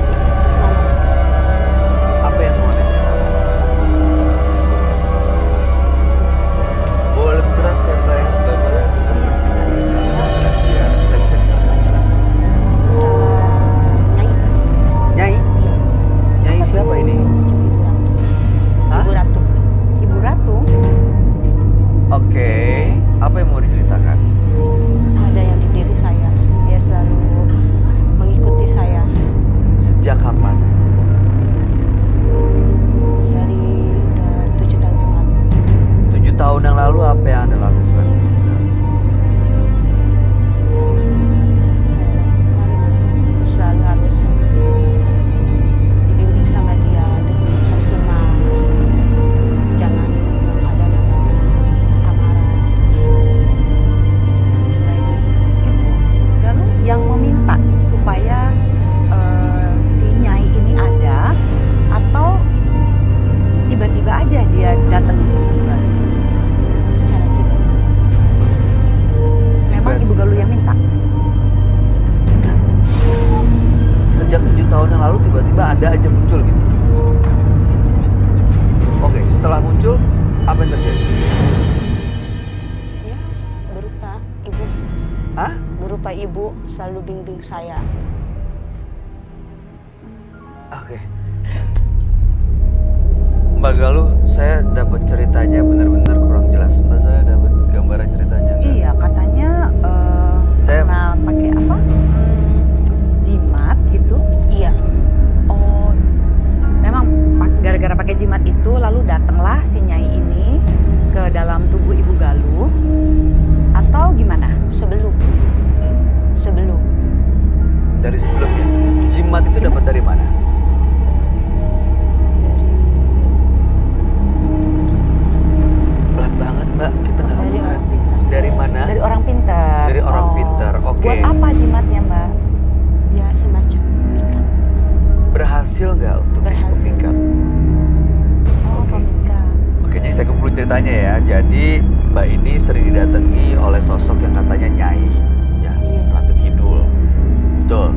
Apa yang mau Anda ceritakan? Boleh lebih keras ya, Mbak? Saya juga biar kita bisa dengarkan jelas. Masalah Nyai. Nyai? Iya. Nyai siapa ini? Macam Ibu Ratu. Hah? Ibu Ratu. Ibu Ratu, Oke, apa yang mau diceritakan? Ada yang di diri saya. Dia selalu mengikuti saya Sejak kapan? dari udah 7 tahun yang lalu. 7 tahun yang lalu apa yang Anda lakukan sebenarnya? Saya lakukan selalu harus dibimbing sama dia, harus lemah, jangan yang ada namanya amarah. Ibu Galuh yang meminta supaya si Nyai ini ada, atau tiba-tiba aja dia datang Ibu Galuh? Secara tiba-tiba. Memang Ibu Galuh yang minta? Enggak. Sejak 7 tahun yang lalu tiba-tiba ada aja muncul gitu. Oke, setelah muncul apa yang terjadi? Ya, berupa ibu, Hah? berupa ibu selalu bimbing saya. Oke. Mbak Galuh, saya dapat ceritanya benar-benar kurang jelas. Mbak, saya dapat gambaran ceritanya nggak? Iya, katanya Saya- karena pakai apa? Jimat gitu. Iya, Oh, memang gara-gara pakai jimat itu lalu datanglah si Nyai ini ke dalam tubuh Ibu Galuh, atau gimana? sebelum Dari sebelumnya, jimat itu dapat dari mana? dari Pelan banget Mbak, kita nggak Dari kedengeran. orang pintar. Dari mana? Dari orang pintar. Dari orang pintar, oke. Buat apa jimatnya, Mbak? ya semacam pemikat. Berhasil nggak untuk Berhasil. memikat? Oh, Oke. pemikat. Oke, jadi saya kumpulin ceritanya ya. Jadi Mbak ini sering didatangi oleh sosok yang katanya Nyai, ya, Iya. Ratu Kidul. Betul.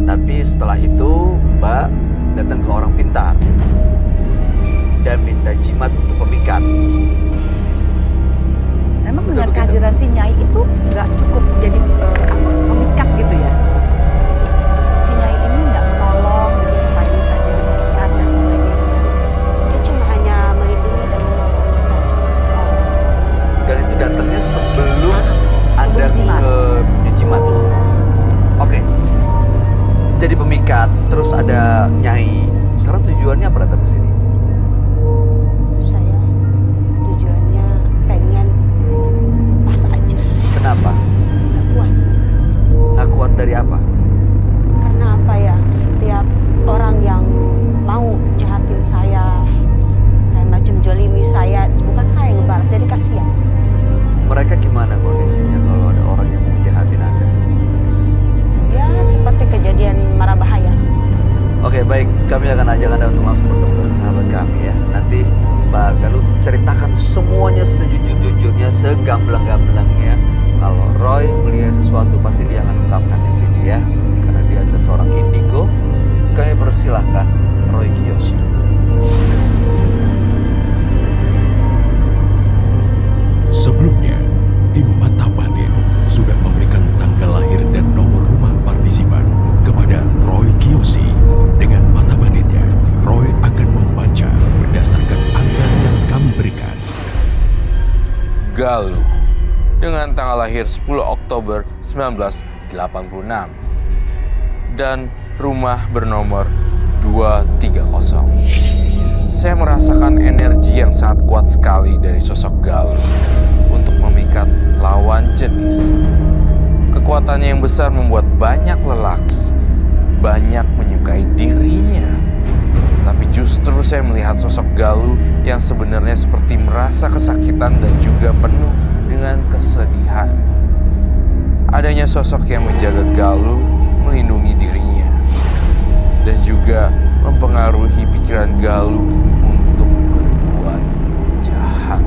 Tapi setelah itu Mbak datang ke orang pintar dan minta jimat untuk pemikat. Memang Betul dengan begitu. kehadiran si Nyai itu nggak cukup jadi pemikat gitu ya? Si Nyai ini nggak menolong gitu supaya bisa jadi pemikat dan sebagainya. Dia cuma hanya melindungi dan menolong saja. Dan itu datangnya sebelum Anda Sebelum jimat. ke punya jimat. Oke. Jadi pemikat, terus ada Nyai. Sekarang tujuannya apa datang ke sini? Saya tujuannya pengen lepas aja, Kenapa? gak kuat. Nggak kuat dari apa? Karena apa ya, setiap orang yang mau jahatin saya, kayak macam jolimi saya, bukan saya yang ngebalas, jadi kasihan. Mereka gimana kondisinya kalau ada orang yang mau jahatin Anda? Ya seperti kejadian marah bahaya. Oke, baik. Kami akan ajak Anda untuk langsung bertemu dengan sahabat kami ya. Nanti Mbak Galuh ceritakan semuanya sejujur-jujurnya, segamblang-gamblangnya. Kalau Roy melihat sesuatu pasti dia akan ungkapkan di sini ya. Karena dia adalah seorang indigo. Kami persilahkan Roy Kiyoshi. Sebelumnya, tim Mata Batin sudah memberikan tanggal lahir dan nomor rumah partisipan kepada Roy Kiyoshi. Dengan mata batinnya, Roy akan membaca berdasarkan angka yang kami berikan. Galuh dengan tanggal lahir 10 Oktober 1986 dan rumah bernomor 230. Saya merasakan energi yang sangat kuat sekali dari sosok Galuh untuk memikat lawan jenis. Kekuatannya yang besar membuat banyak lelaki banyak menyukai dirinya. Tapi justru saya melihat sosok Galuh yang sebenarnya seperti merasa kesakitan dan juga penuh dengan kesedihan. Adanya sosok yang menjaga Galuh, melindungi dirinya, dan juga mempengaruhi pikiran Galuh untuk berbuat jahat.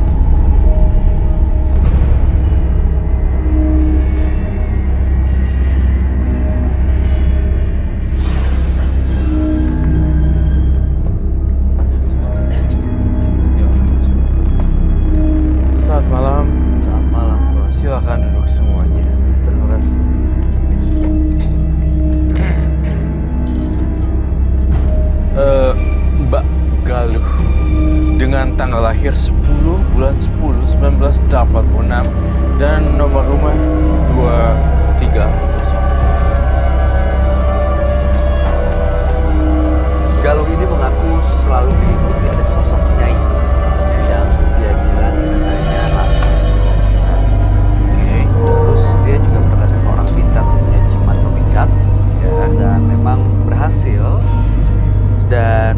Selamat malam. Selamat malam, Bos. Silakan duduk semuanya. Terima kasih. Mbak Galuh dengan tanggal lahir 10 bulan 10 1986 dan nomor rumah 230. Galuh ini mengaku selalu diikuti oleh sosok Nyai yang dia bilang katanya nabi. Oke. Terus dia juga pernah ke orang pintar punya jimat pemikat Ya. dan memang berhasil. Dan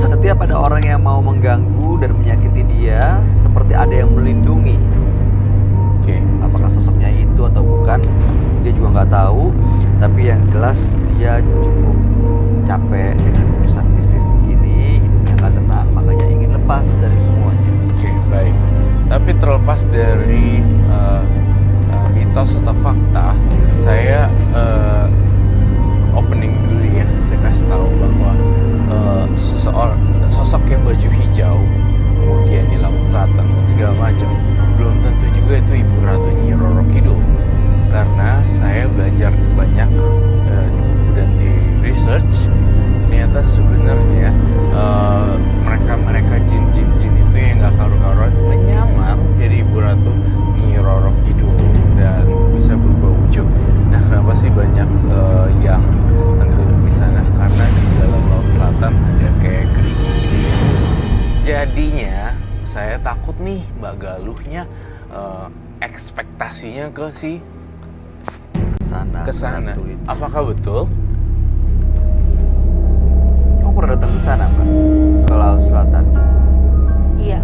setiap ada orang yang mau mengganggu dan menyakiti dia, seperti ada yang melindungi. Oke. Apakah sosok Nyai itu atau bukan, dia juga nggak tahu. Tapi yang jelas dia cukup capek dengan urusan bisnis begini, hidupnya nggak tenang, makanya ingin lepas dari semuanya. Oke, baik. Tapi terlepas dari mitos atau fakta, saya opening dulu ya. Saya kasih tahu bahwa sosok yang baju hijau, kemudian di Laut Selatan dan segala macam, belum tentu juga itu Ibu Ratu Nyi Roro Kidul. Karena saya belajar banyak di buku dan di research, ternyata sebenarnya mereka jin-jin itu yang gak karu-karuan menyamar jadi Ibu Ratu Nyi Roro Kidul dan bisa berubah wujud. Nah, kenapa sih banyak yang tenggelam di sana? Karena di dalam Laut Selatan ada kayak gerigi-gerigi. Jadinya saya takut nih Mbak Galuhnya ekspektasinya ke si Kesana. kesana. Ratu itu. Apakah betul? Kamu pernah datang ke sana, Mbak? Ke Laut Selatan. Iya.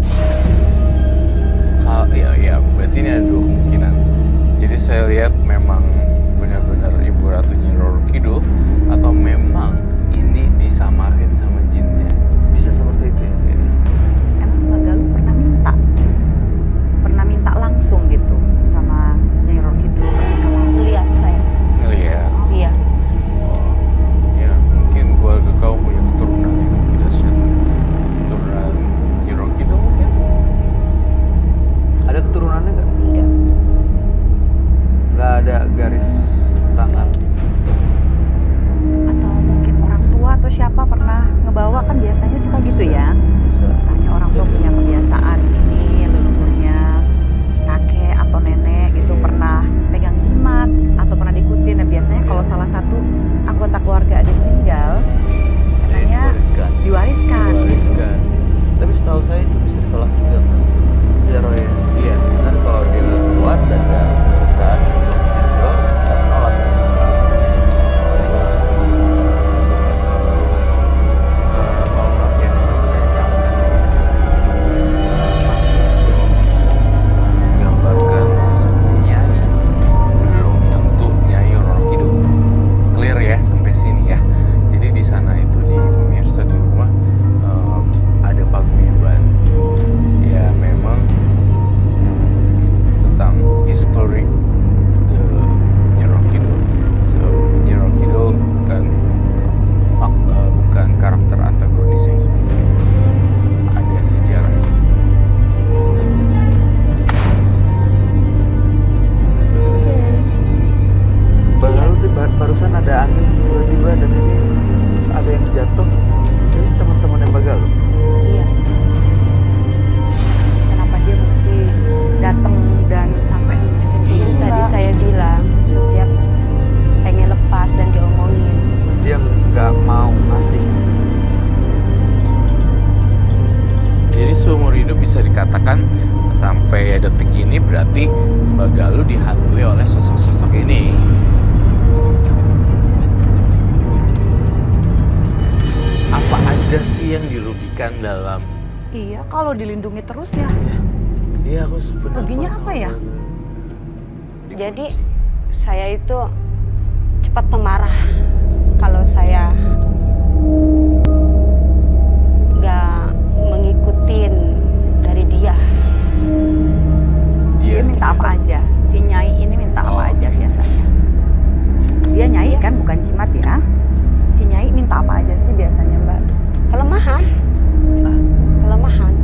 Iya, berarti ini ada dua kemungkinan. Jadi saya lihat memang benar-benar Ibu Ratu Nyi Roro Kidul atau memang ini disamarin sama jinnya. Bisa seperti itu ya? Ya. Emang Mbak Galuh pernah minta langsung gitu sama Nyai Roro Kidul pergi ke laut? Lihat saya. Ngelihat. Iya. Oh, ya mungkin keluarga kau punya keturunan yang lebih dahsyat. Keturunan Nyi Roro Kidul mungkin? Ada keturunannya nggak? Enggak. Nggak ada garis tangan. Atau mungkin orang tua atau siapa pernah ngebawa, kan biasanya suka gitu ya. Bisa. Misalnya orang tua Jadi- punya kebiasaan ini, leluhurnya kakek atau nenek gitu pernah pegang jimat atau pernah diikutin. Nah, biasanya kalau salah satu anggota keluarga ada yang meninggal, katanya Diwariskan. diwariskan. Wariskan. Tapi setahu saya itu bisa ditolak juga, Mbak. Ya, Roy. Iya, sebenarnya kalau dia nggak kuat dan nggak bisa handle, bisa menolak. Jadi nggak usah. Mohon maaf ya, saya campur lagi sekali lagi. Iya, kalau dilindungi terus ya. Iya, aku sebenarnya. Baginya apa ya? Jadi saya itu cepat pemarah kalau saya nggak ngikutin dari dia. Dia minta apa aja? Si Nyai ini minta apa aja biasanya? Dia Nyai kan bukan jimat ya? Si Nyai minta apa aja sih biasanya Mbak? Kelemahan. Kelemahan.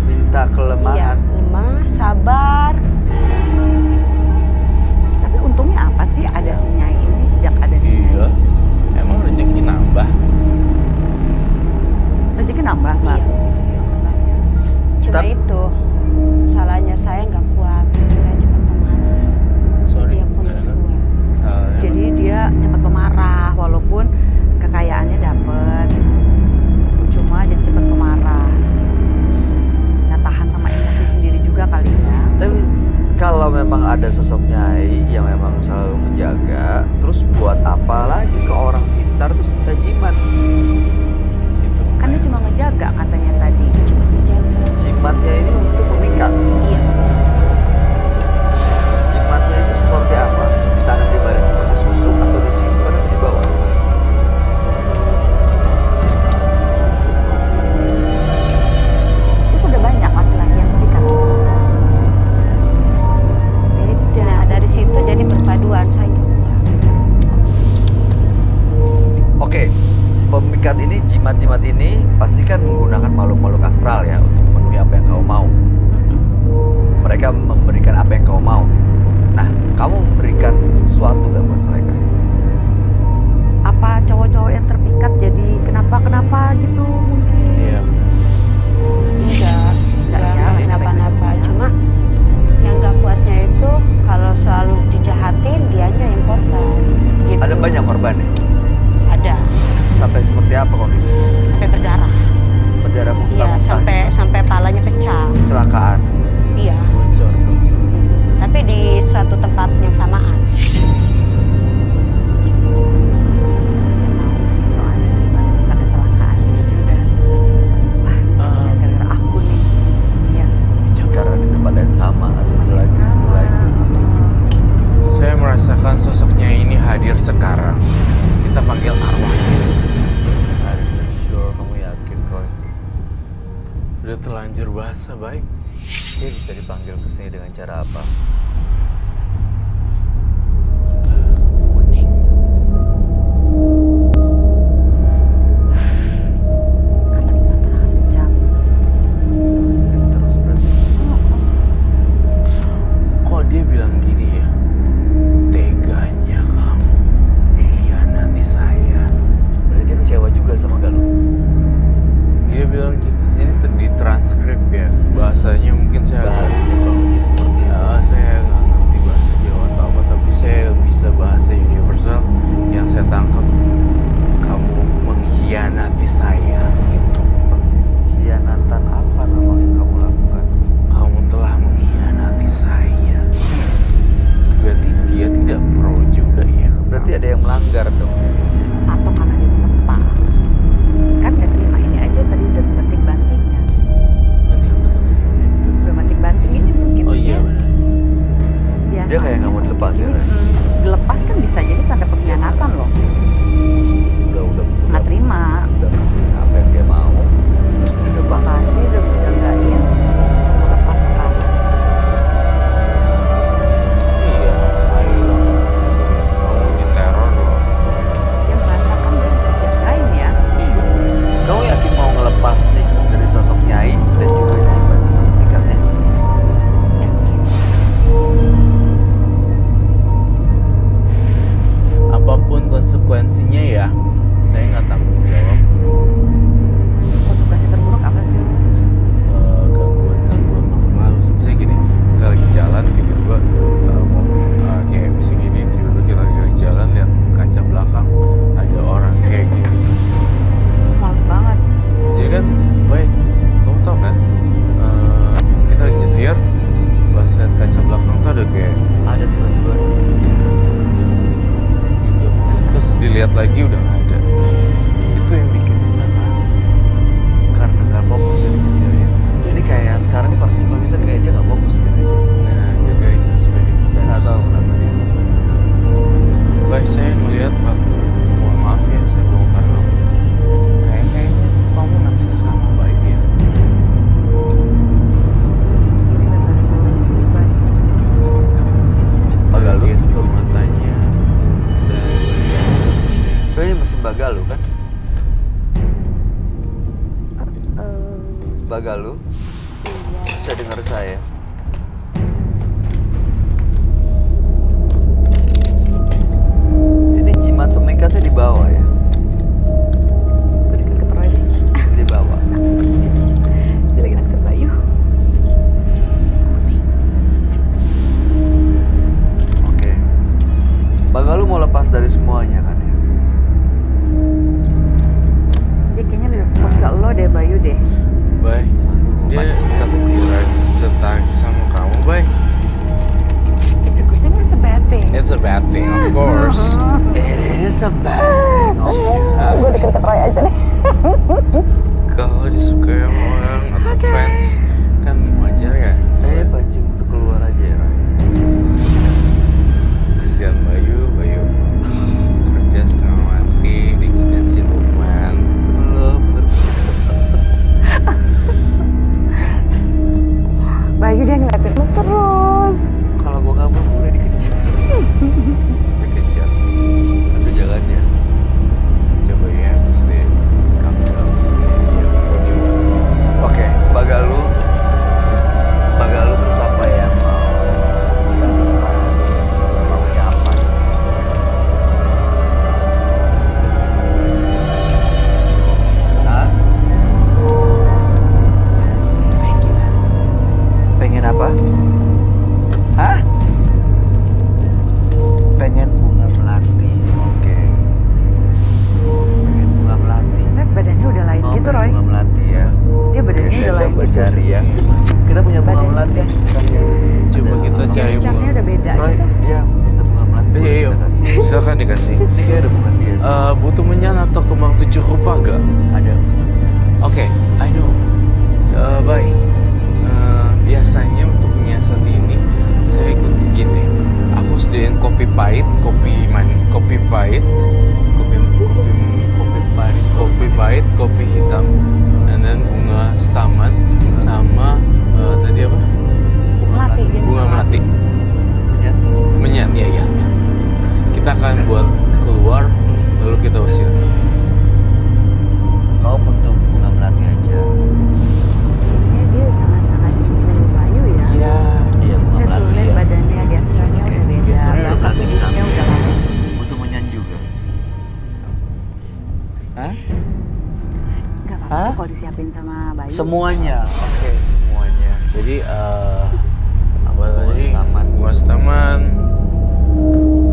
Minta Iya, kelemahan. lemah, sabar. Tapi untungnya apa sih ada si Nyai ini sejak ada si Nyai? Iya. Emang rezeki nambah. Rezeki nambah Mbak? Iya. Iya katanya. Cuma itu salahnya saya nggak kuat. Saya cepat pemarah. Sorry, Dia pun nggak dengar. kuat. Salahnya Jadi dia cepat pemarah walaupun kekayaannya dapet. Cuma jadi cepat pemarah. Nggak tahan sama emosi sendiri juga kali ya. Tapi kalau memang ada sosok Nyai yang memang selalu menjaga, terus buat apa lagi ke orang pintar terus minta jimat? itu. Kan dia cuma ngejaga katanya tadi. Cuma ngejaga. Jimatnya ini untuk pemikat. Iya. Jimatnya itu seperti apa? Ditanam di badan seperti susu atau disimpan atau dibawa? Susu. Itu sudah banyak laki-laki yang pemikat. Beda. Nah dari situ jadi perpaduan saya nggak kuat. Oke, pemikat ini, jimat-jimat ini pasti kan menggunakan makhluk-makhluk astral ya untuk memenuhi apa yang kau mau. Mereka memberikan apa yang kau mau. Nah, kamu memberikan sesuatu gak buat mereka? Apa cowok-cowok yang terpikat jadi kenapa-kenapa gitu mungkin? Iya. Enggak ya, kenapa-napa. Cuma yang nggak kuatnya itu kalau selalu dijahatin dianya yang korban. Gitu. Ada banyak korbannya. Ada. Sampai seperti apa kondisinya? Sampai berdarah. Berdarah Iya, muntah-muntah. sampai palanya pecah. Kecelakaan. Iya. Bocor dong. Tapi di suatu tempat yang samaan. Ya tahu sih soalnya dari mana bisa kecelakaan jadi udah wah jangan gara-gara aku nih gini ya. Karena di tempat yang sama, satu lagi. Saya merasakan sosoknya ini hadir sekarang. Kita panggil arwahnya. Are you sure? Kamu yakin, Roy? Udah terlanjur bahasa, baik. Dia bisa dipanggil ke sini dengan cara apa? Kuning. Kan lagi nggak terancam. Mungkin terus berarti. Kok dia bilang gini ya? Teganya kamu hianati saya. Berarti dia kecewa juga sama Galuh. Dia bilang gini, ini ditranskrip ya. Bahasanya mungkin saya Bahasanya kurang lebih seperti itu. saya nggak ngerti bahasa Jawa atau apa, tapi saya bisa bahasa universal. Yang saya tangkap, kamu mengkhianati saya gitu. Pengkhianatan apa memang yang kamu lakukan? Kamu telah mengkhianati saya. Berarti dia tidak pro juga ya. Berarti ada yang melanggar dong. Atau karena dia melepas. Kan nggak terima ini aja tadi udah banting-bantingnya. Nanti apa tuh? Udah banting-banting ini mungkin. Oh iya ya. benar. Biasanya Dia kayak nggak mau dilepas ya, Ren? Dilepas kan bisa jadi tanda pengkhianatan loh. Udah Nggak terima. udah kasih apa yang dia mau, terus dia lepas. Pasti udah dijagain. Mau lepas sekarang. Iya, ayo. Kamu diteror loh. Dia merasakan dia dijagain ya. Iya. Kamu yakin mau ngelepas nih dari sosok Nyai dan juga jimat-jimat pemikatnya? Yakin. Apapun konsekuensinya ya, saya nggak tanggung jawab. Konsekuensi terburuk apa sih? Gangguan makhluk halus. Misalnya gini, kita lagi jalan tiba-tiba mau kayak misalnya gini, tiba-tiba kita lagi jalan lihat kaca belakang ada orang kayak gini. Males banget. Jadi kan, baik, kamu tau kan, kita lagi nyetir, pas lihat kaca belakang tuh ada kayak Ada tiba-tiba. gitu. Terus dilihat lagi udah nggak ada. Itu yang bikin kecelakaan. Karena nggak fokus ya di nyetir. Bagalu kan? Bagalu? Bisa dengar saya? Ini jimat pemikatnya di bawah ya? Gue deket Roy deh. Di bawah. Dia lagi naksir Bayu. Oke. Bagalu mau lepas dari semuanya kan ya? Dia kayaknya lebih fokus ke lo deh, Bayu deh. Bay, dia tertarik sama kamu, Bay. It's a good thing or it's a bad thing? It's a bad thing, of course. It is a bad thing, of course. Gue deket Roy aja deh. Kalau disukai sama orang atau fans, kan wajar ya. Ini pancing untuk keluar aja ya, Roy. Kasihan Bayu kerja setengah mati, ikutin siluman. Belum. Bayu dia ngeliatin lo terus. Kalau gua kabur, gua udah dikejar. Dikejar. Aduh, jangan ya. Coba you have to stay. Kamu harus stay. Ya, what you want. Oke, Bagalu terus apa yang mau dilakukan? Maunya apa sih? Hah? Pengen apa? Hah? Pengen bunga melati. Oke. Pengen bunga melati. Lihat badannya udah lain gitu, Roy. Bunga melati ya. Dia badannya Oke, saya udah lain coba gitu. cari ya. Kita punya bunga Badannya melati. Coba kita cari Charmnya bunga. udah beda Roy, gitu. dia minta bunga melati. Iya, iya. Kita kasih. Silakan dikasih. Ini kayak udah bukan dia sih. Butuh menyan atau kembang 7 rupa gak? Ada betul. Oke, I know. Baik. Biasanya untuk menyiasat ini saya ikut gini. Aku sediain kopi pahit, kopi kopi hitam, dan bunga setaman sama tadi apa? Melati. dia Bunga melati. Punya. Menyan, ya. Kita akan buat keluar, lalu kita usir. Kau butuh bunga melati aja. Kayaknya dia sangat-sangat into Bayu ya. Iya. Iya, bunga Lihat tuh, melati lihat ya. badannya, gesturnya Oke, udah beda. gesturnya udah Rasa berarti kita tubuhnya ambil. udah lain. Butuh menyan juga. Hah? Gak apa-apa Hah? tuh kalau disiapin sama Bayu. Semuanya. Oke, semuanya. Jadi apa Bunga tadi? setaman. Bunga setaman.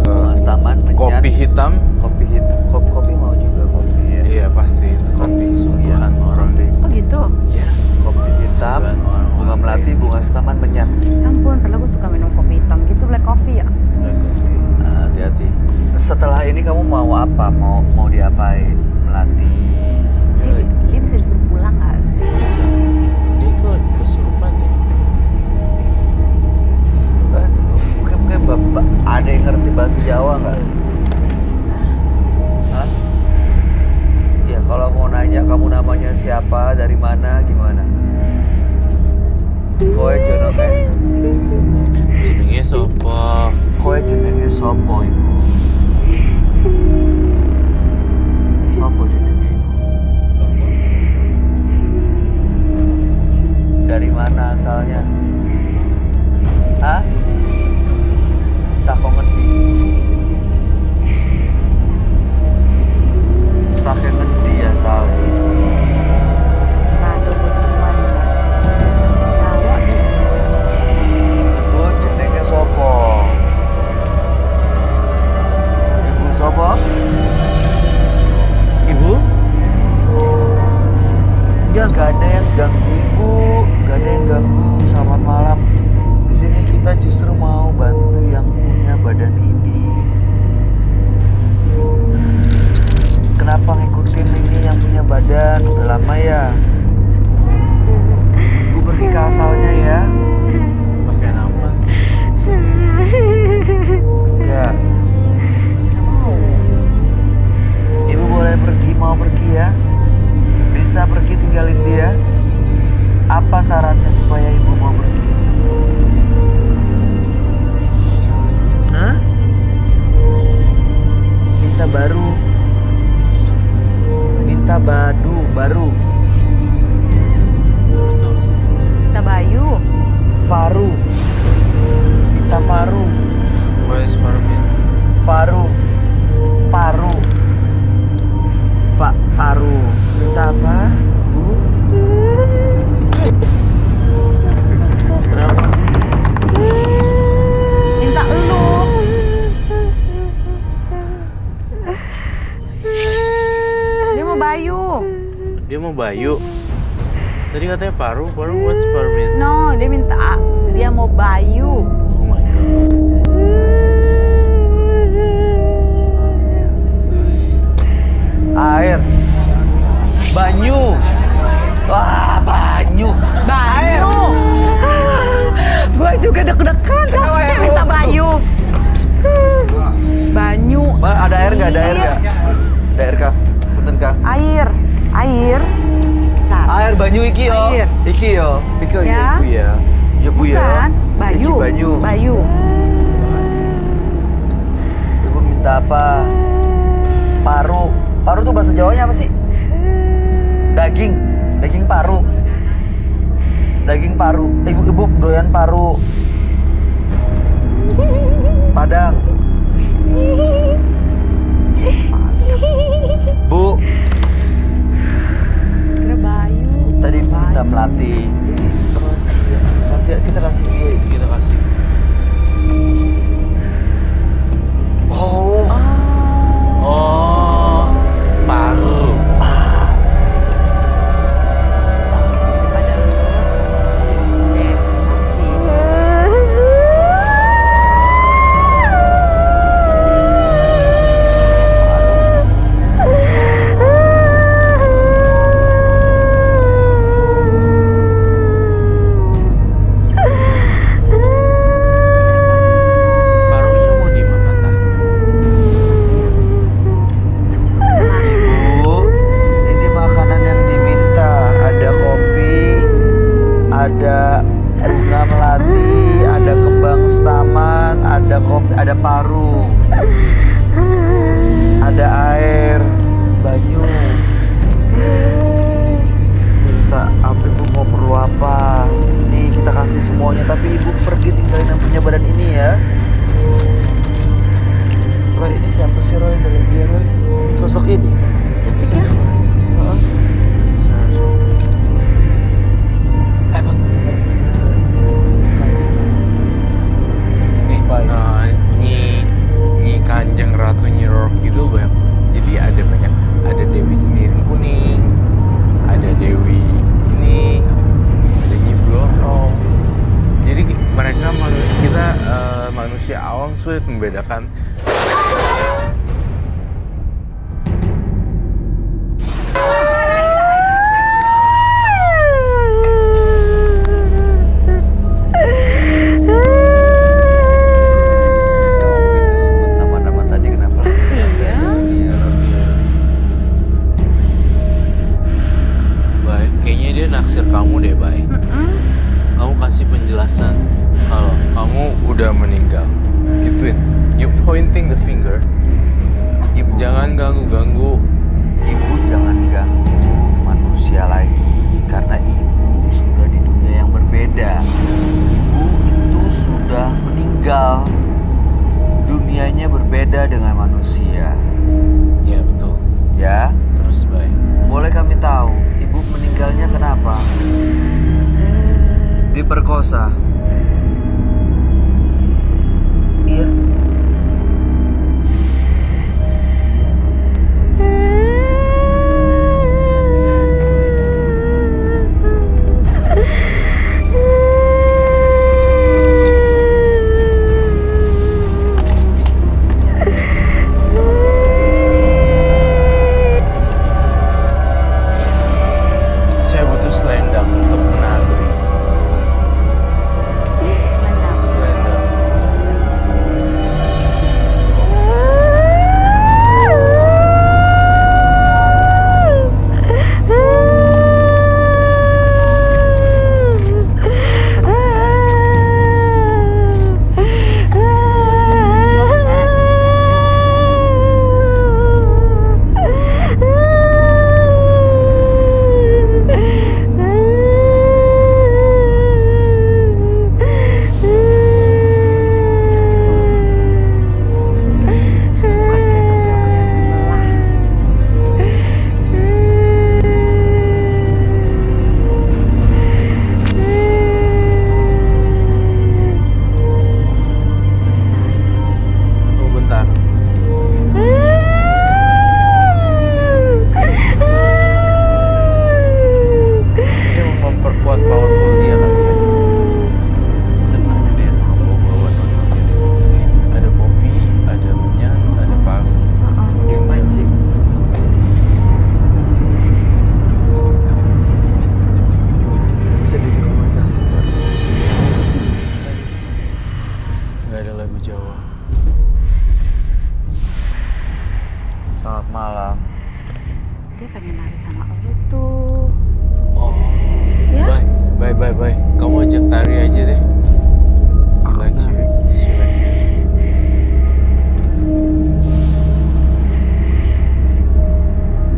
Bunga setaman, menyan. Kopi hitam. Kopi hitam. Kopi mau juga kopi ya. Iya pasti itu kan Kopi, sungguhan iya. orang. Kopi. Oh gitu? Iya. Kopi hitam, Sungguhan orang. bunga melati, bunga setaman, menyan. Ya ampun, padahal gue suka minum kopi hitam gitu, black coffee ya. Hati-hati. Setelah ini kamu mau apa? Mau diapain? Melatih. Dia bisa disuruh pulang gak sih? Bisa. Dia itu lagi kesurupan deh. Bukan bapak. Ada yang ngerti bahasa Jawa nggak? Hah? Ya kalau mau nanya kamu namanya siapa, dari mana, gimana? Koe jono teh? Jenenge sopo? Koe jenenge sopo ibu? Sopo jenenge ibu? Dari mana asalnya? Hah? Saka ngendi? Saka ngendi asale? Rado buat main lah. Jawa nih. Ibu jenenge sopo? Ibu sopo? Ibu? Ya gak ada yang ganggu ibu, gak ada yang ganggu. Selamat malam. Di sini kita justru mau bantu yang punya badan Paru. Paru. Minta apa, Bu? Kenapa? Minta elu. Dia mau Bayu. Dia mau Bayu. Tadi katanya Paru. What's Paru mean? No, dia mau Bayu. Oh my god. Air. Banyu. Wah, banyu. Air. Gue juga deg-degan kan dia minta Bayu. Banyu. Ada air nggak? Ada air nggak? Ada air kah? Punten kah? Air. Bentar. Air banyu iki yo. Air. Iki yo. Iki yo, Ya. Bu ya. Ya Bu ya. Bukan, Bayu. Iki banyu. Bayu. Ibu minta apa? Paru. Paru tuh bahasa Jawanya apa sih? Daging. Daging paru. Daging paru. Ibu doyan paru. Padang. Bu, Kira Bayu. tadi minta melati. Ini kita kasih dia ini. Kita kasih. Oh. Oh, Paru. Daripada lu. Kasih. Parunya mau dimakan tak? Ibu, ini makanan yang diminta. Ada kopi, ada bunga melati, ada kembang staman, ada kopi, ada paru, ada air, banyu. Minta apa ibu mau perlu apa? Nih kita kasih semuanya, tapi ibu pergi tinggalin yang punya badan ini ya. Roy, ini siapa sih Roy dalam dia Roy? Sosok ini. Cantiknya. Heeh. Emang kanjeng. Ini Baik. Nyi Kanjeng Ratu Nyi Roro Kidul banyak. Jadi ada banyak. Ada Dewi Semiring Kuning, ada Dewi ini, ada Nyi Blorong. Jadi mereka manusia awam sulit membedakan. Kamu begitu sebut nama-nama tadi kenapa langsung Iya. Iya. Baik, kayaknya dia naksir kamu deh, Bay. Kamu kasih penjelasan kalau kamu udah meninggal. Gituin. You pointing the finger. Ibu, Jangan ganggu-ganggu. ibu jangan ganggu manusia lagi karena ibu sudah di dunia yang berbeda. Ibu itu sudah meninggal. Dunianya berbeda dengan manusia. Ya, betul. Ya, Terus, Bay. boleh kami tahu ibu meninggalnya kenapa? Diperkosa. Iya. Saya butuh selendang untuk menari. Selamat malam. Dia pengen nari sama lu tuh. Oh, Ya? bye. Kamu ajak tari aja deh. Aku Like you. nari. She like you.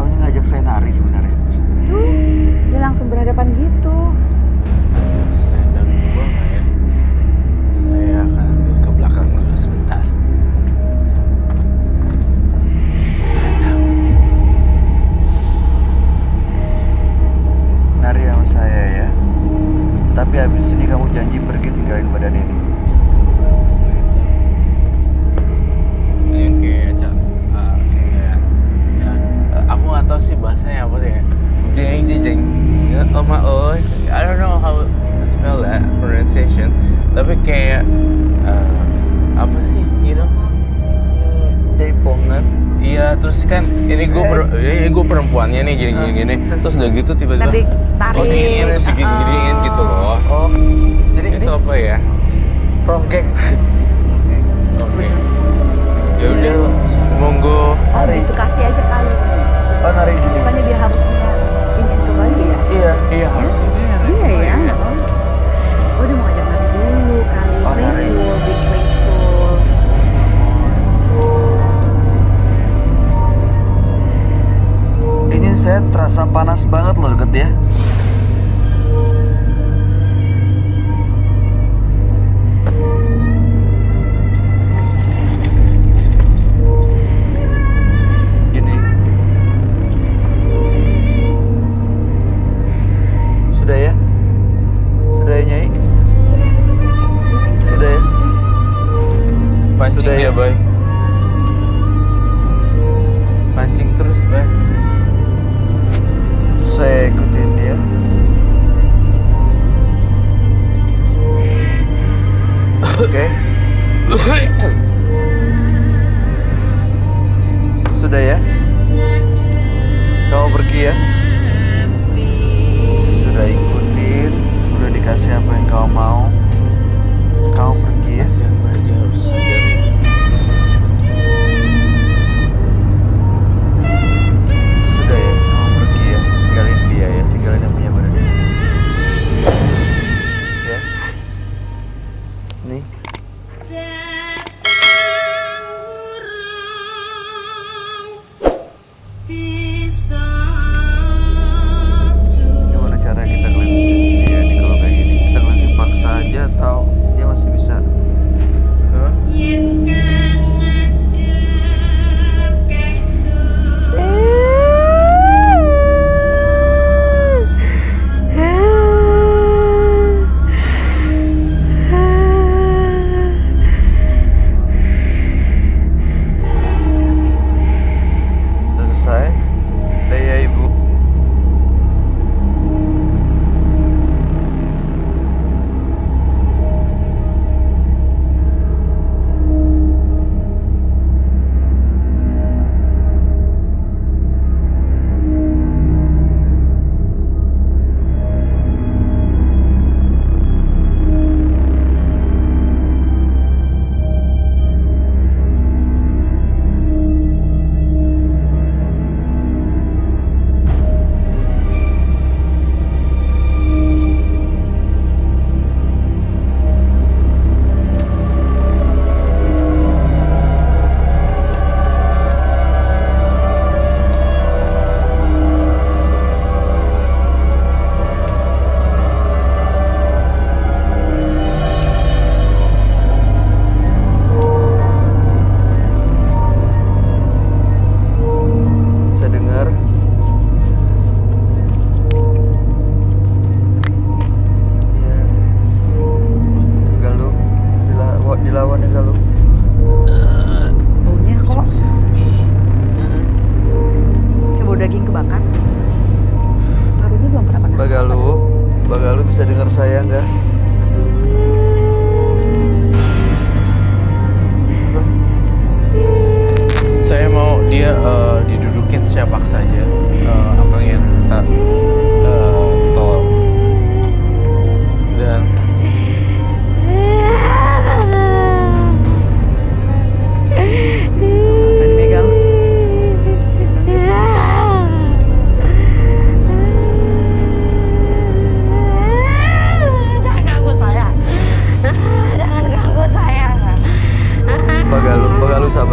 Oh, ini ngajak saya nari sebenarnya. Tuh, dia langsung berhadapan gitu. Ada selendang gua nggak ya? Saya akan ambil ke belakang dulu sebentar. Selendang. Nari sama saya ya. Tapi habis ini kamu janji pergi tinggalin badan ini. Ini yang kayak kayak ya, aku nggak tahu sih bahasanya apa deh. Jeng ya oma oi. I don't know how to spell that pronunciation. Tapi kayak apa sih, you know? Jaipongan. Iya, terus kan ini gue perempuannya nih gini. Terus udah gitu tiba-tiba Tadi tarik. oh giniin terus giniin gitu loh. Oh, jadi Itu apa ya? prongkek. Oke. Ya udah, monggo. Oh, gitu kasih aja kali. Oh, nari gini. Bukannya dia harusnya ingin kembali ya? Iya. Iya harusnya dia. Iya ya. Oh, dia mau ajak nari dulu kali. Oh, nari. Playful, be playful. Ini saya terasa panas banget loh deket dia. Gini. Sudah ya? Sudah ya, Nyai? Sudah ya? Pancing Sudah dia, ya? Bay. Pancing terus, Bay. Saya ikutin dia. Oke. Sudah ya? Kamu pergi ya? Sudah ikutin, sudah dikasih apa yang kau mau. Kamu pergi ya? Kasihan, Bay, dia harus sadar. Sudah ya, kamu pergi ya. Tinggalin dia ya, tinggalin yang punya badan ini. Ya. Nih.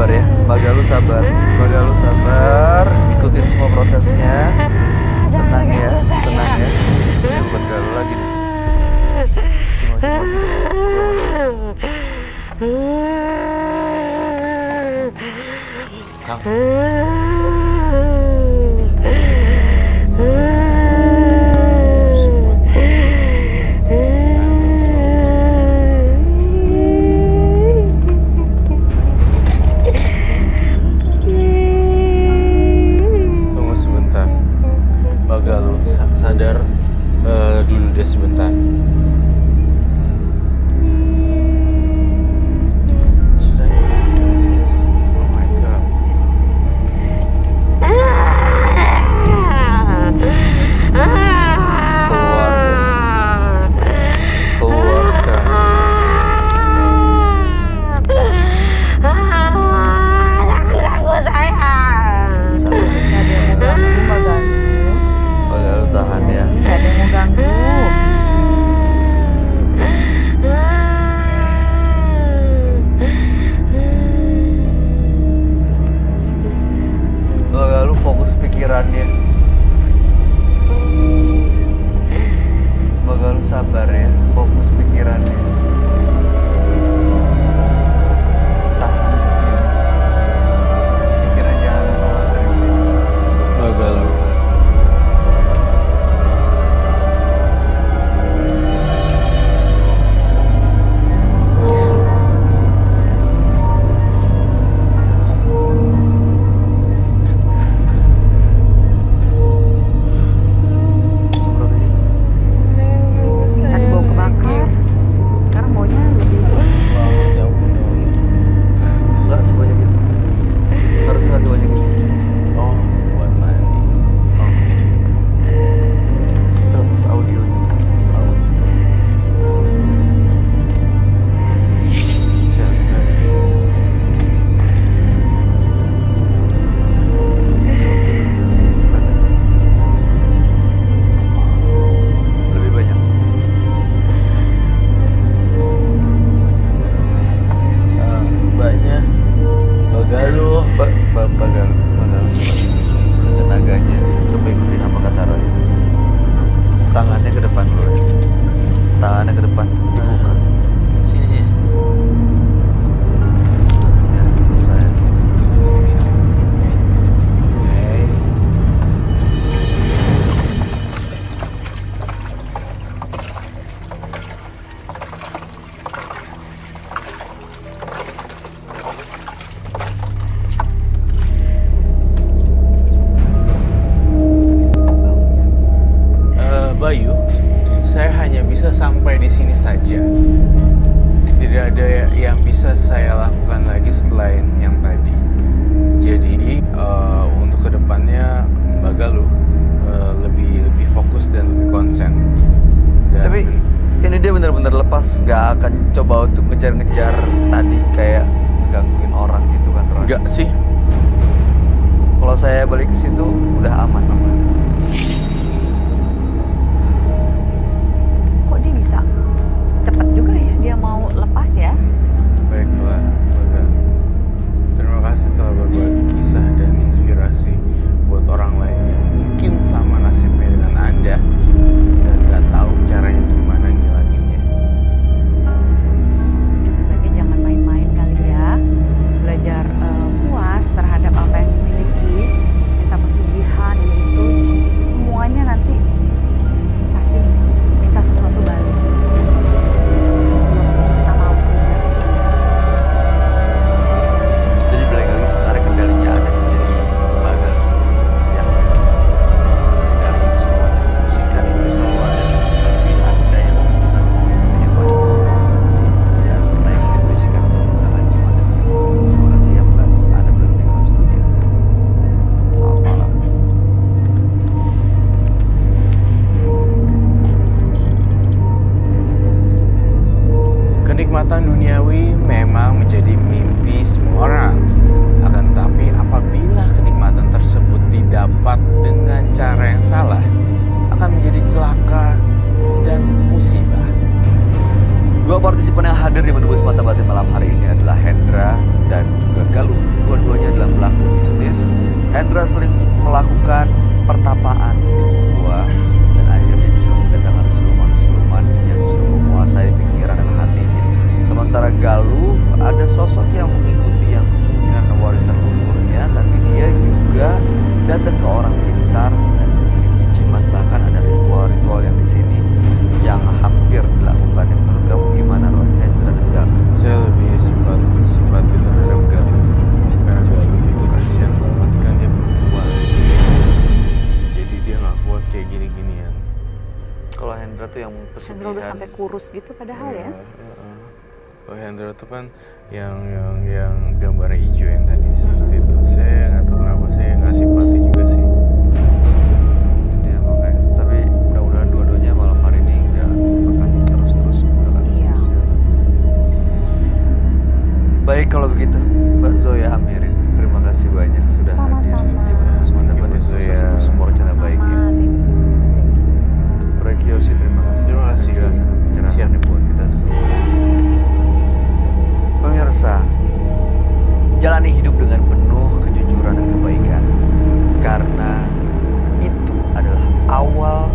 sabar ya, Mbak Galuh sabar. Mbak Galuh sabar, ikutin semua prosesnya. Tenang ya, tenang ya. Ini Mbak Galuh lagi nih. Kang. Tunggu sebentar. Mbak Galuh, sadar dulu deh sebentar. Should I do this? Oh my god. Keluar sekarang. Nggak ada yang mau ganggu Mbak Galuh. Mbak Galuh tahan ya. Nggak ada yang mau ganggu. Mbak Galuh fokus pikirannya. Mbak Galuh sabar ya, fokus pikirannya. Tahan di sini. Pikiran jangan keluar dari sini. Mbak Galuh. Semprot ini. Tadi bau kebakar. Sekarang baunya lebih. Enggak sebanyak itu. Harus nggak sebanyak itu. Oh, buat mandi. Terus audionya. Lebih banyak. Mbaknya, Mbak Galuh. Mbak Galuh coba dengan tenaganya. Coba ikutin apa kata Roy. Tangannya ke depan Roy. Tangannya ke depan, dibuka. Sini sini. Ya, ikut saya. Hey. Bayu, saya hanya bisa sampai di sini saja. Tidak ada yang bisa saya lakukan lagi selain yang tadi. Jadi untuk kedepannya Mbak Galuh lebih fokus dan lebih konsen. Dan Tapi ini dia benar-benar lepas, nggak akan coba untuk ngejar-ngejar tadi kayak gangguin orang gitu kan Roy. enggak sih, Kalau saya balik ke situ udah aman. Kok dia bisa cepet juga ya dia mau lepas ya? Baiklah, Mbak Galuh. Terima kasih telah berbagi kisah dan inspirasi buat orang lain yang mungkin sama nasibnya dengan Anda dan nggak tahu caranya gimana ngilanginnya. Mungkin sebaiknya jangan main-main kali ya. Belajar puas terhadap apa yang dimiliki, minta pesugihan itu semuanya nanti pasti minta sesuatu balik. Belum tentu kita mampu ya sih. Jadi balik lagi sebenarnya kendalinya ada di diri Mbak Galuh sendiri. Ya. Kendaliin semuanya. Musikan itu selalu ada. Tapi Anda yang membutuhkan mau ikutin yang mana. Jangan pernah ikutin bisikan atau menggunakan jimat. Terima kasih ya Mbak. Anda belum meninggal studio. Selamat malam. Hendra sering melakukan pertapaan di gua dan akhirnya justru mendatangkan siluman-siluman yang justru menguasai pikiran dan hatinya. Sementara Galuh ada sosok yang mengikuti yang kemungkinan warisan leluhurnya, tapi dia juga datang ke orang pintar dan memiliki jimat. Bahkan ada ritual-ritual yang di sini yang hampir dilakukan. Menurut kamu gimana, Roy? Hendra dan Galuh? Saya lebih simpati terhadap Galuh. Karena Galuh itu kasihan banget kan, dia perempuan. Jadi dia nggak kuat kayak gini-ginian. Kalau Hendra tuh yang Hendra pesugihan. udah sampai kurus gitu padahal ya. Kalau Hendra tuh kan yang gambarnya hijau yang tadi seperti itu. Saya nggak tahu kenapa saya nggak simpati juga sih. Dia makanya. Tapi mudah-mudahan dua-duanya malam hari ini nggak akan terus-terus menggunakan Iya. justisia. Baik kalau begitu, Mbak Zoya Amirin, terima kasih banyak sudah hadir Sama-sama. di Mata Batin. Sukses Zoya. untuk semua rencana baiknya. Thank you. Roy Kiyoshi, terima kasih. Terima kasih. Penjelasan dan pencerahannya buat kita semua. Pemirsa, jalani hidup dengan penuh kejujuran dan kebaikan, karena itu adalah awal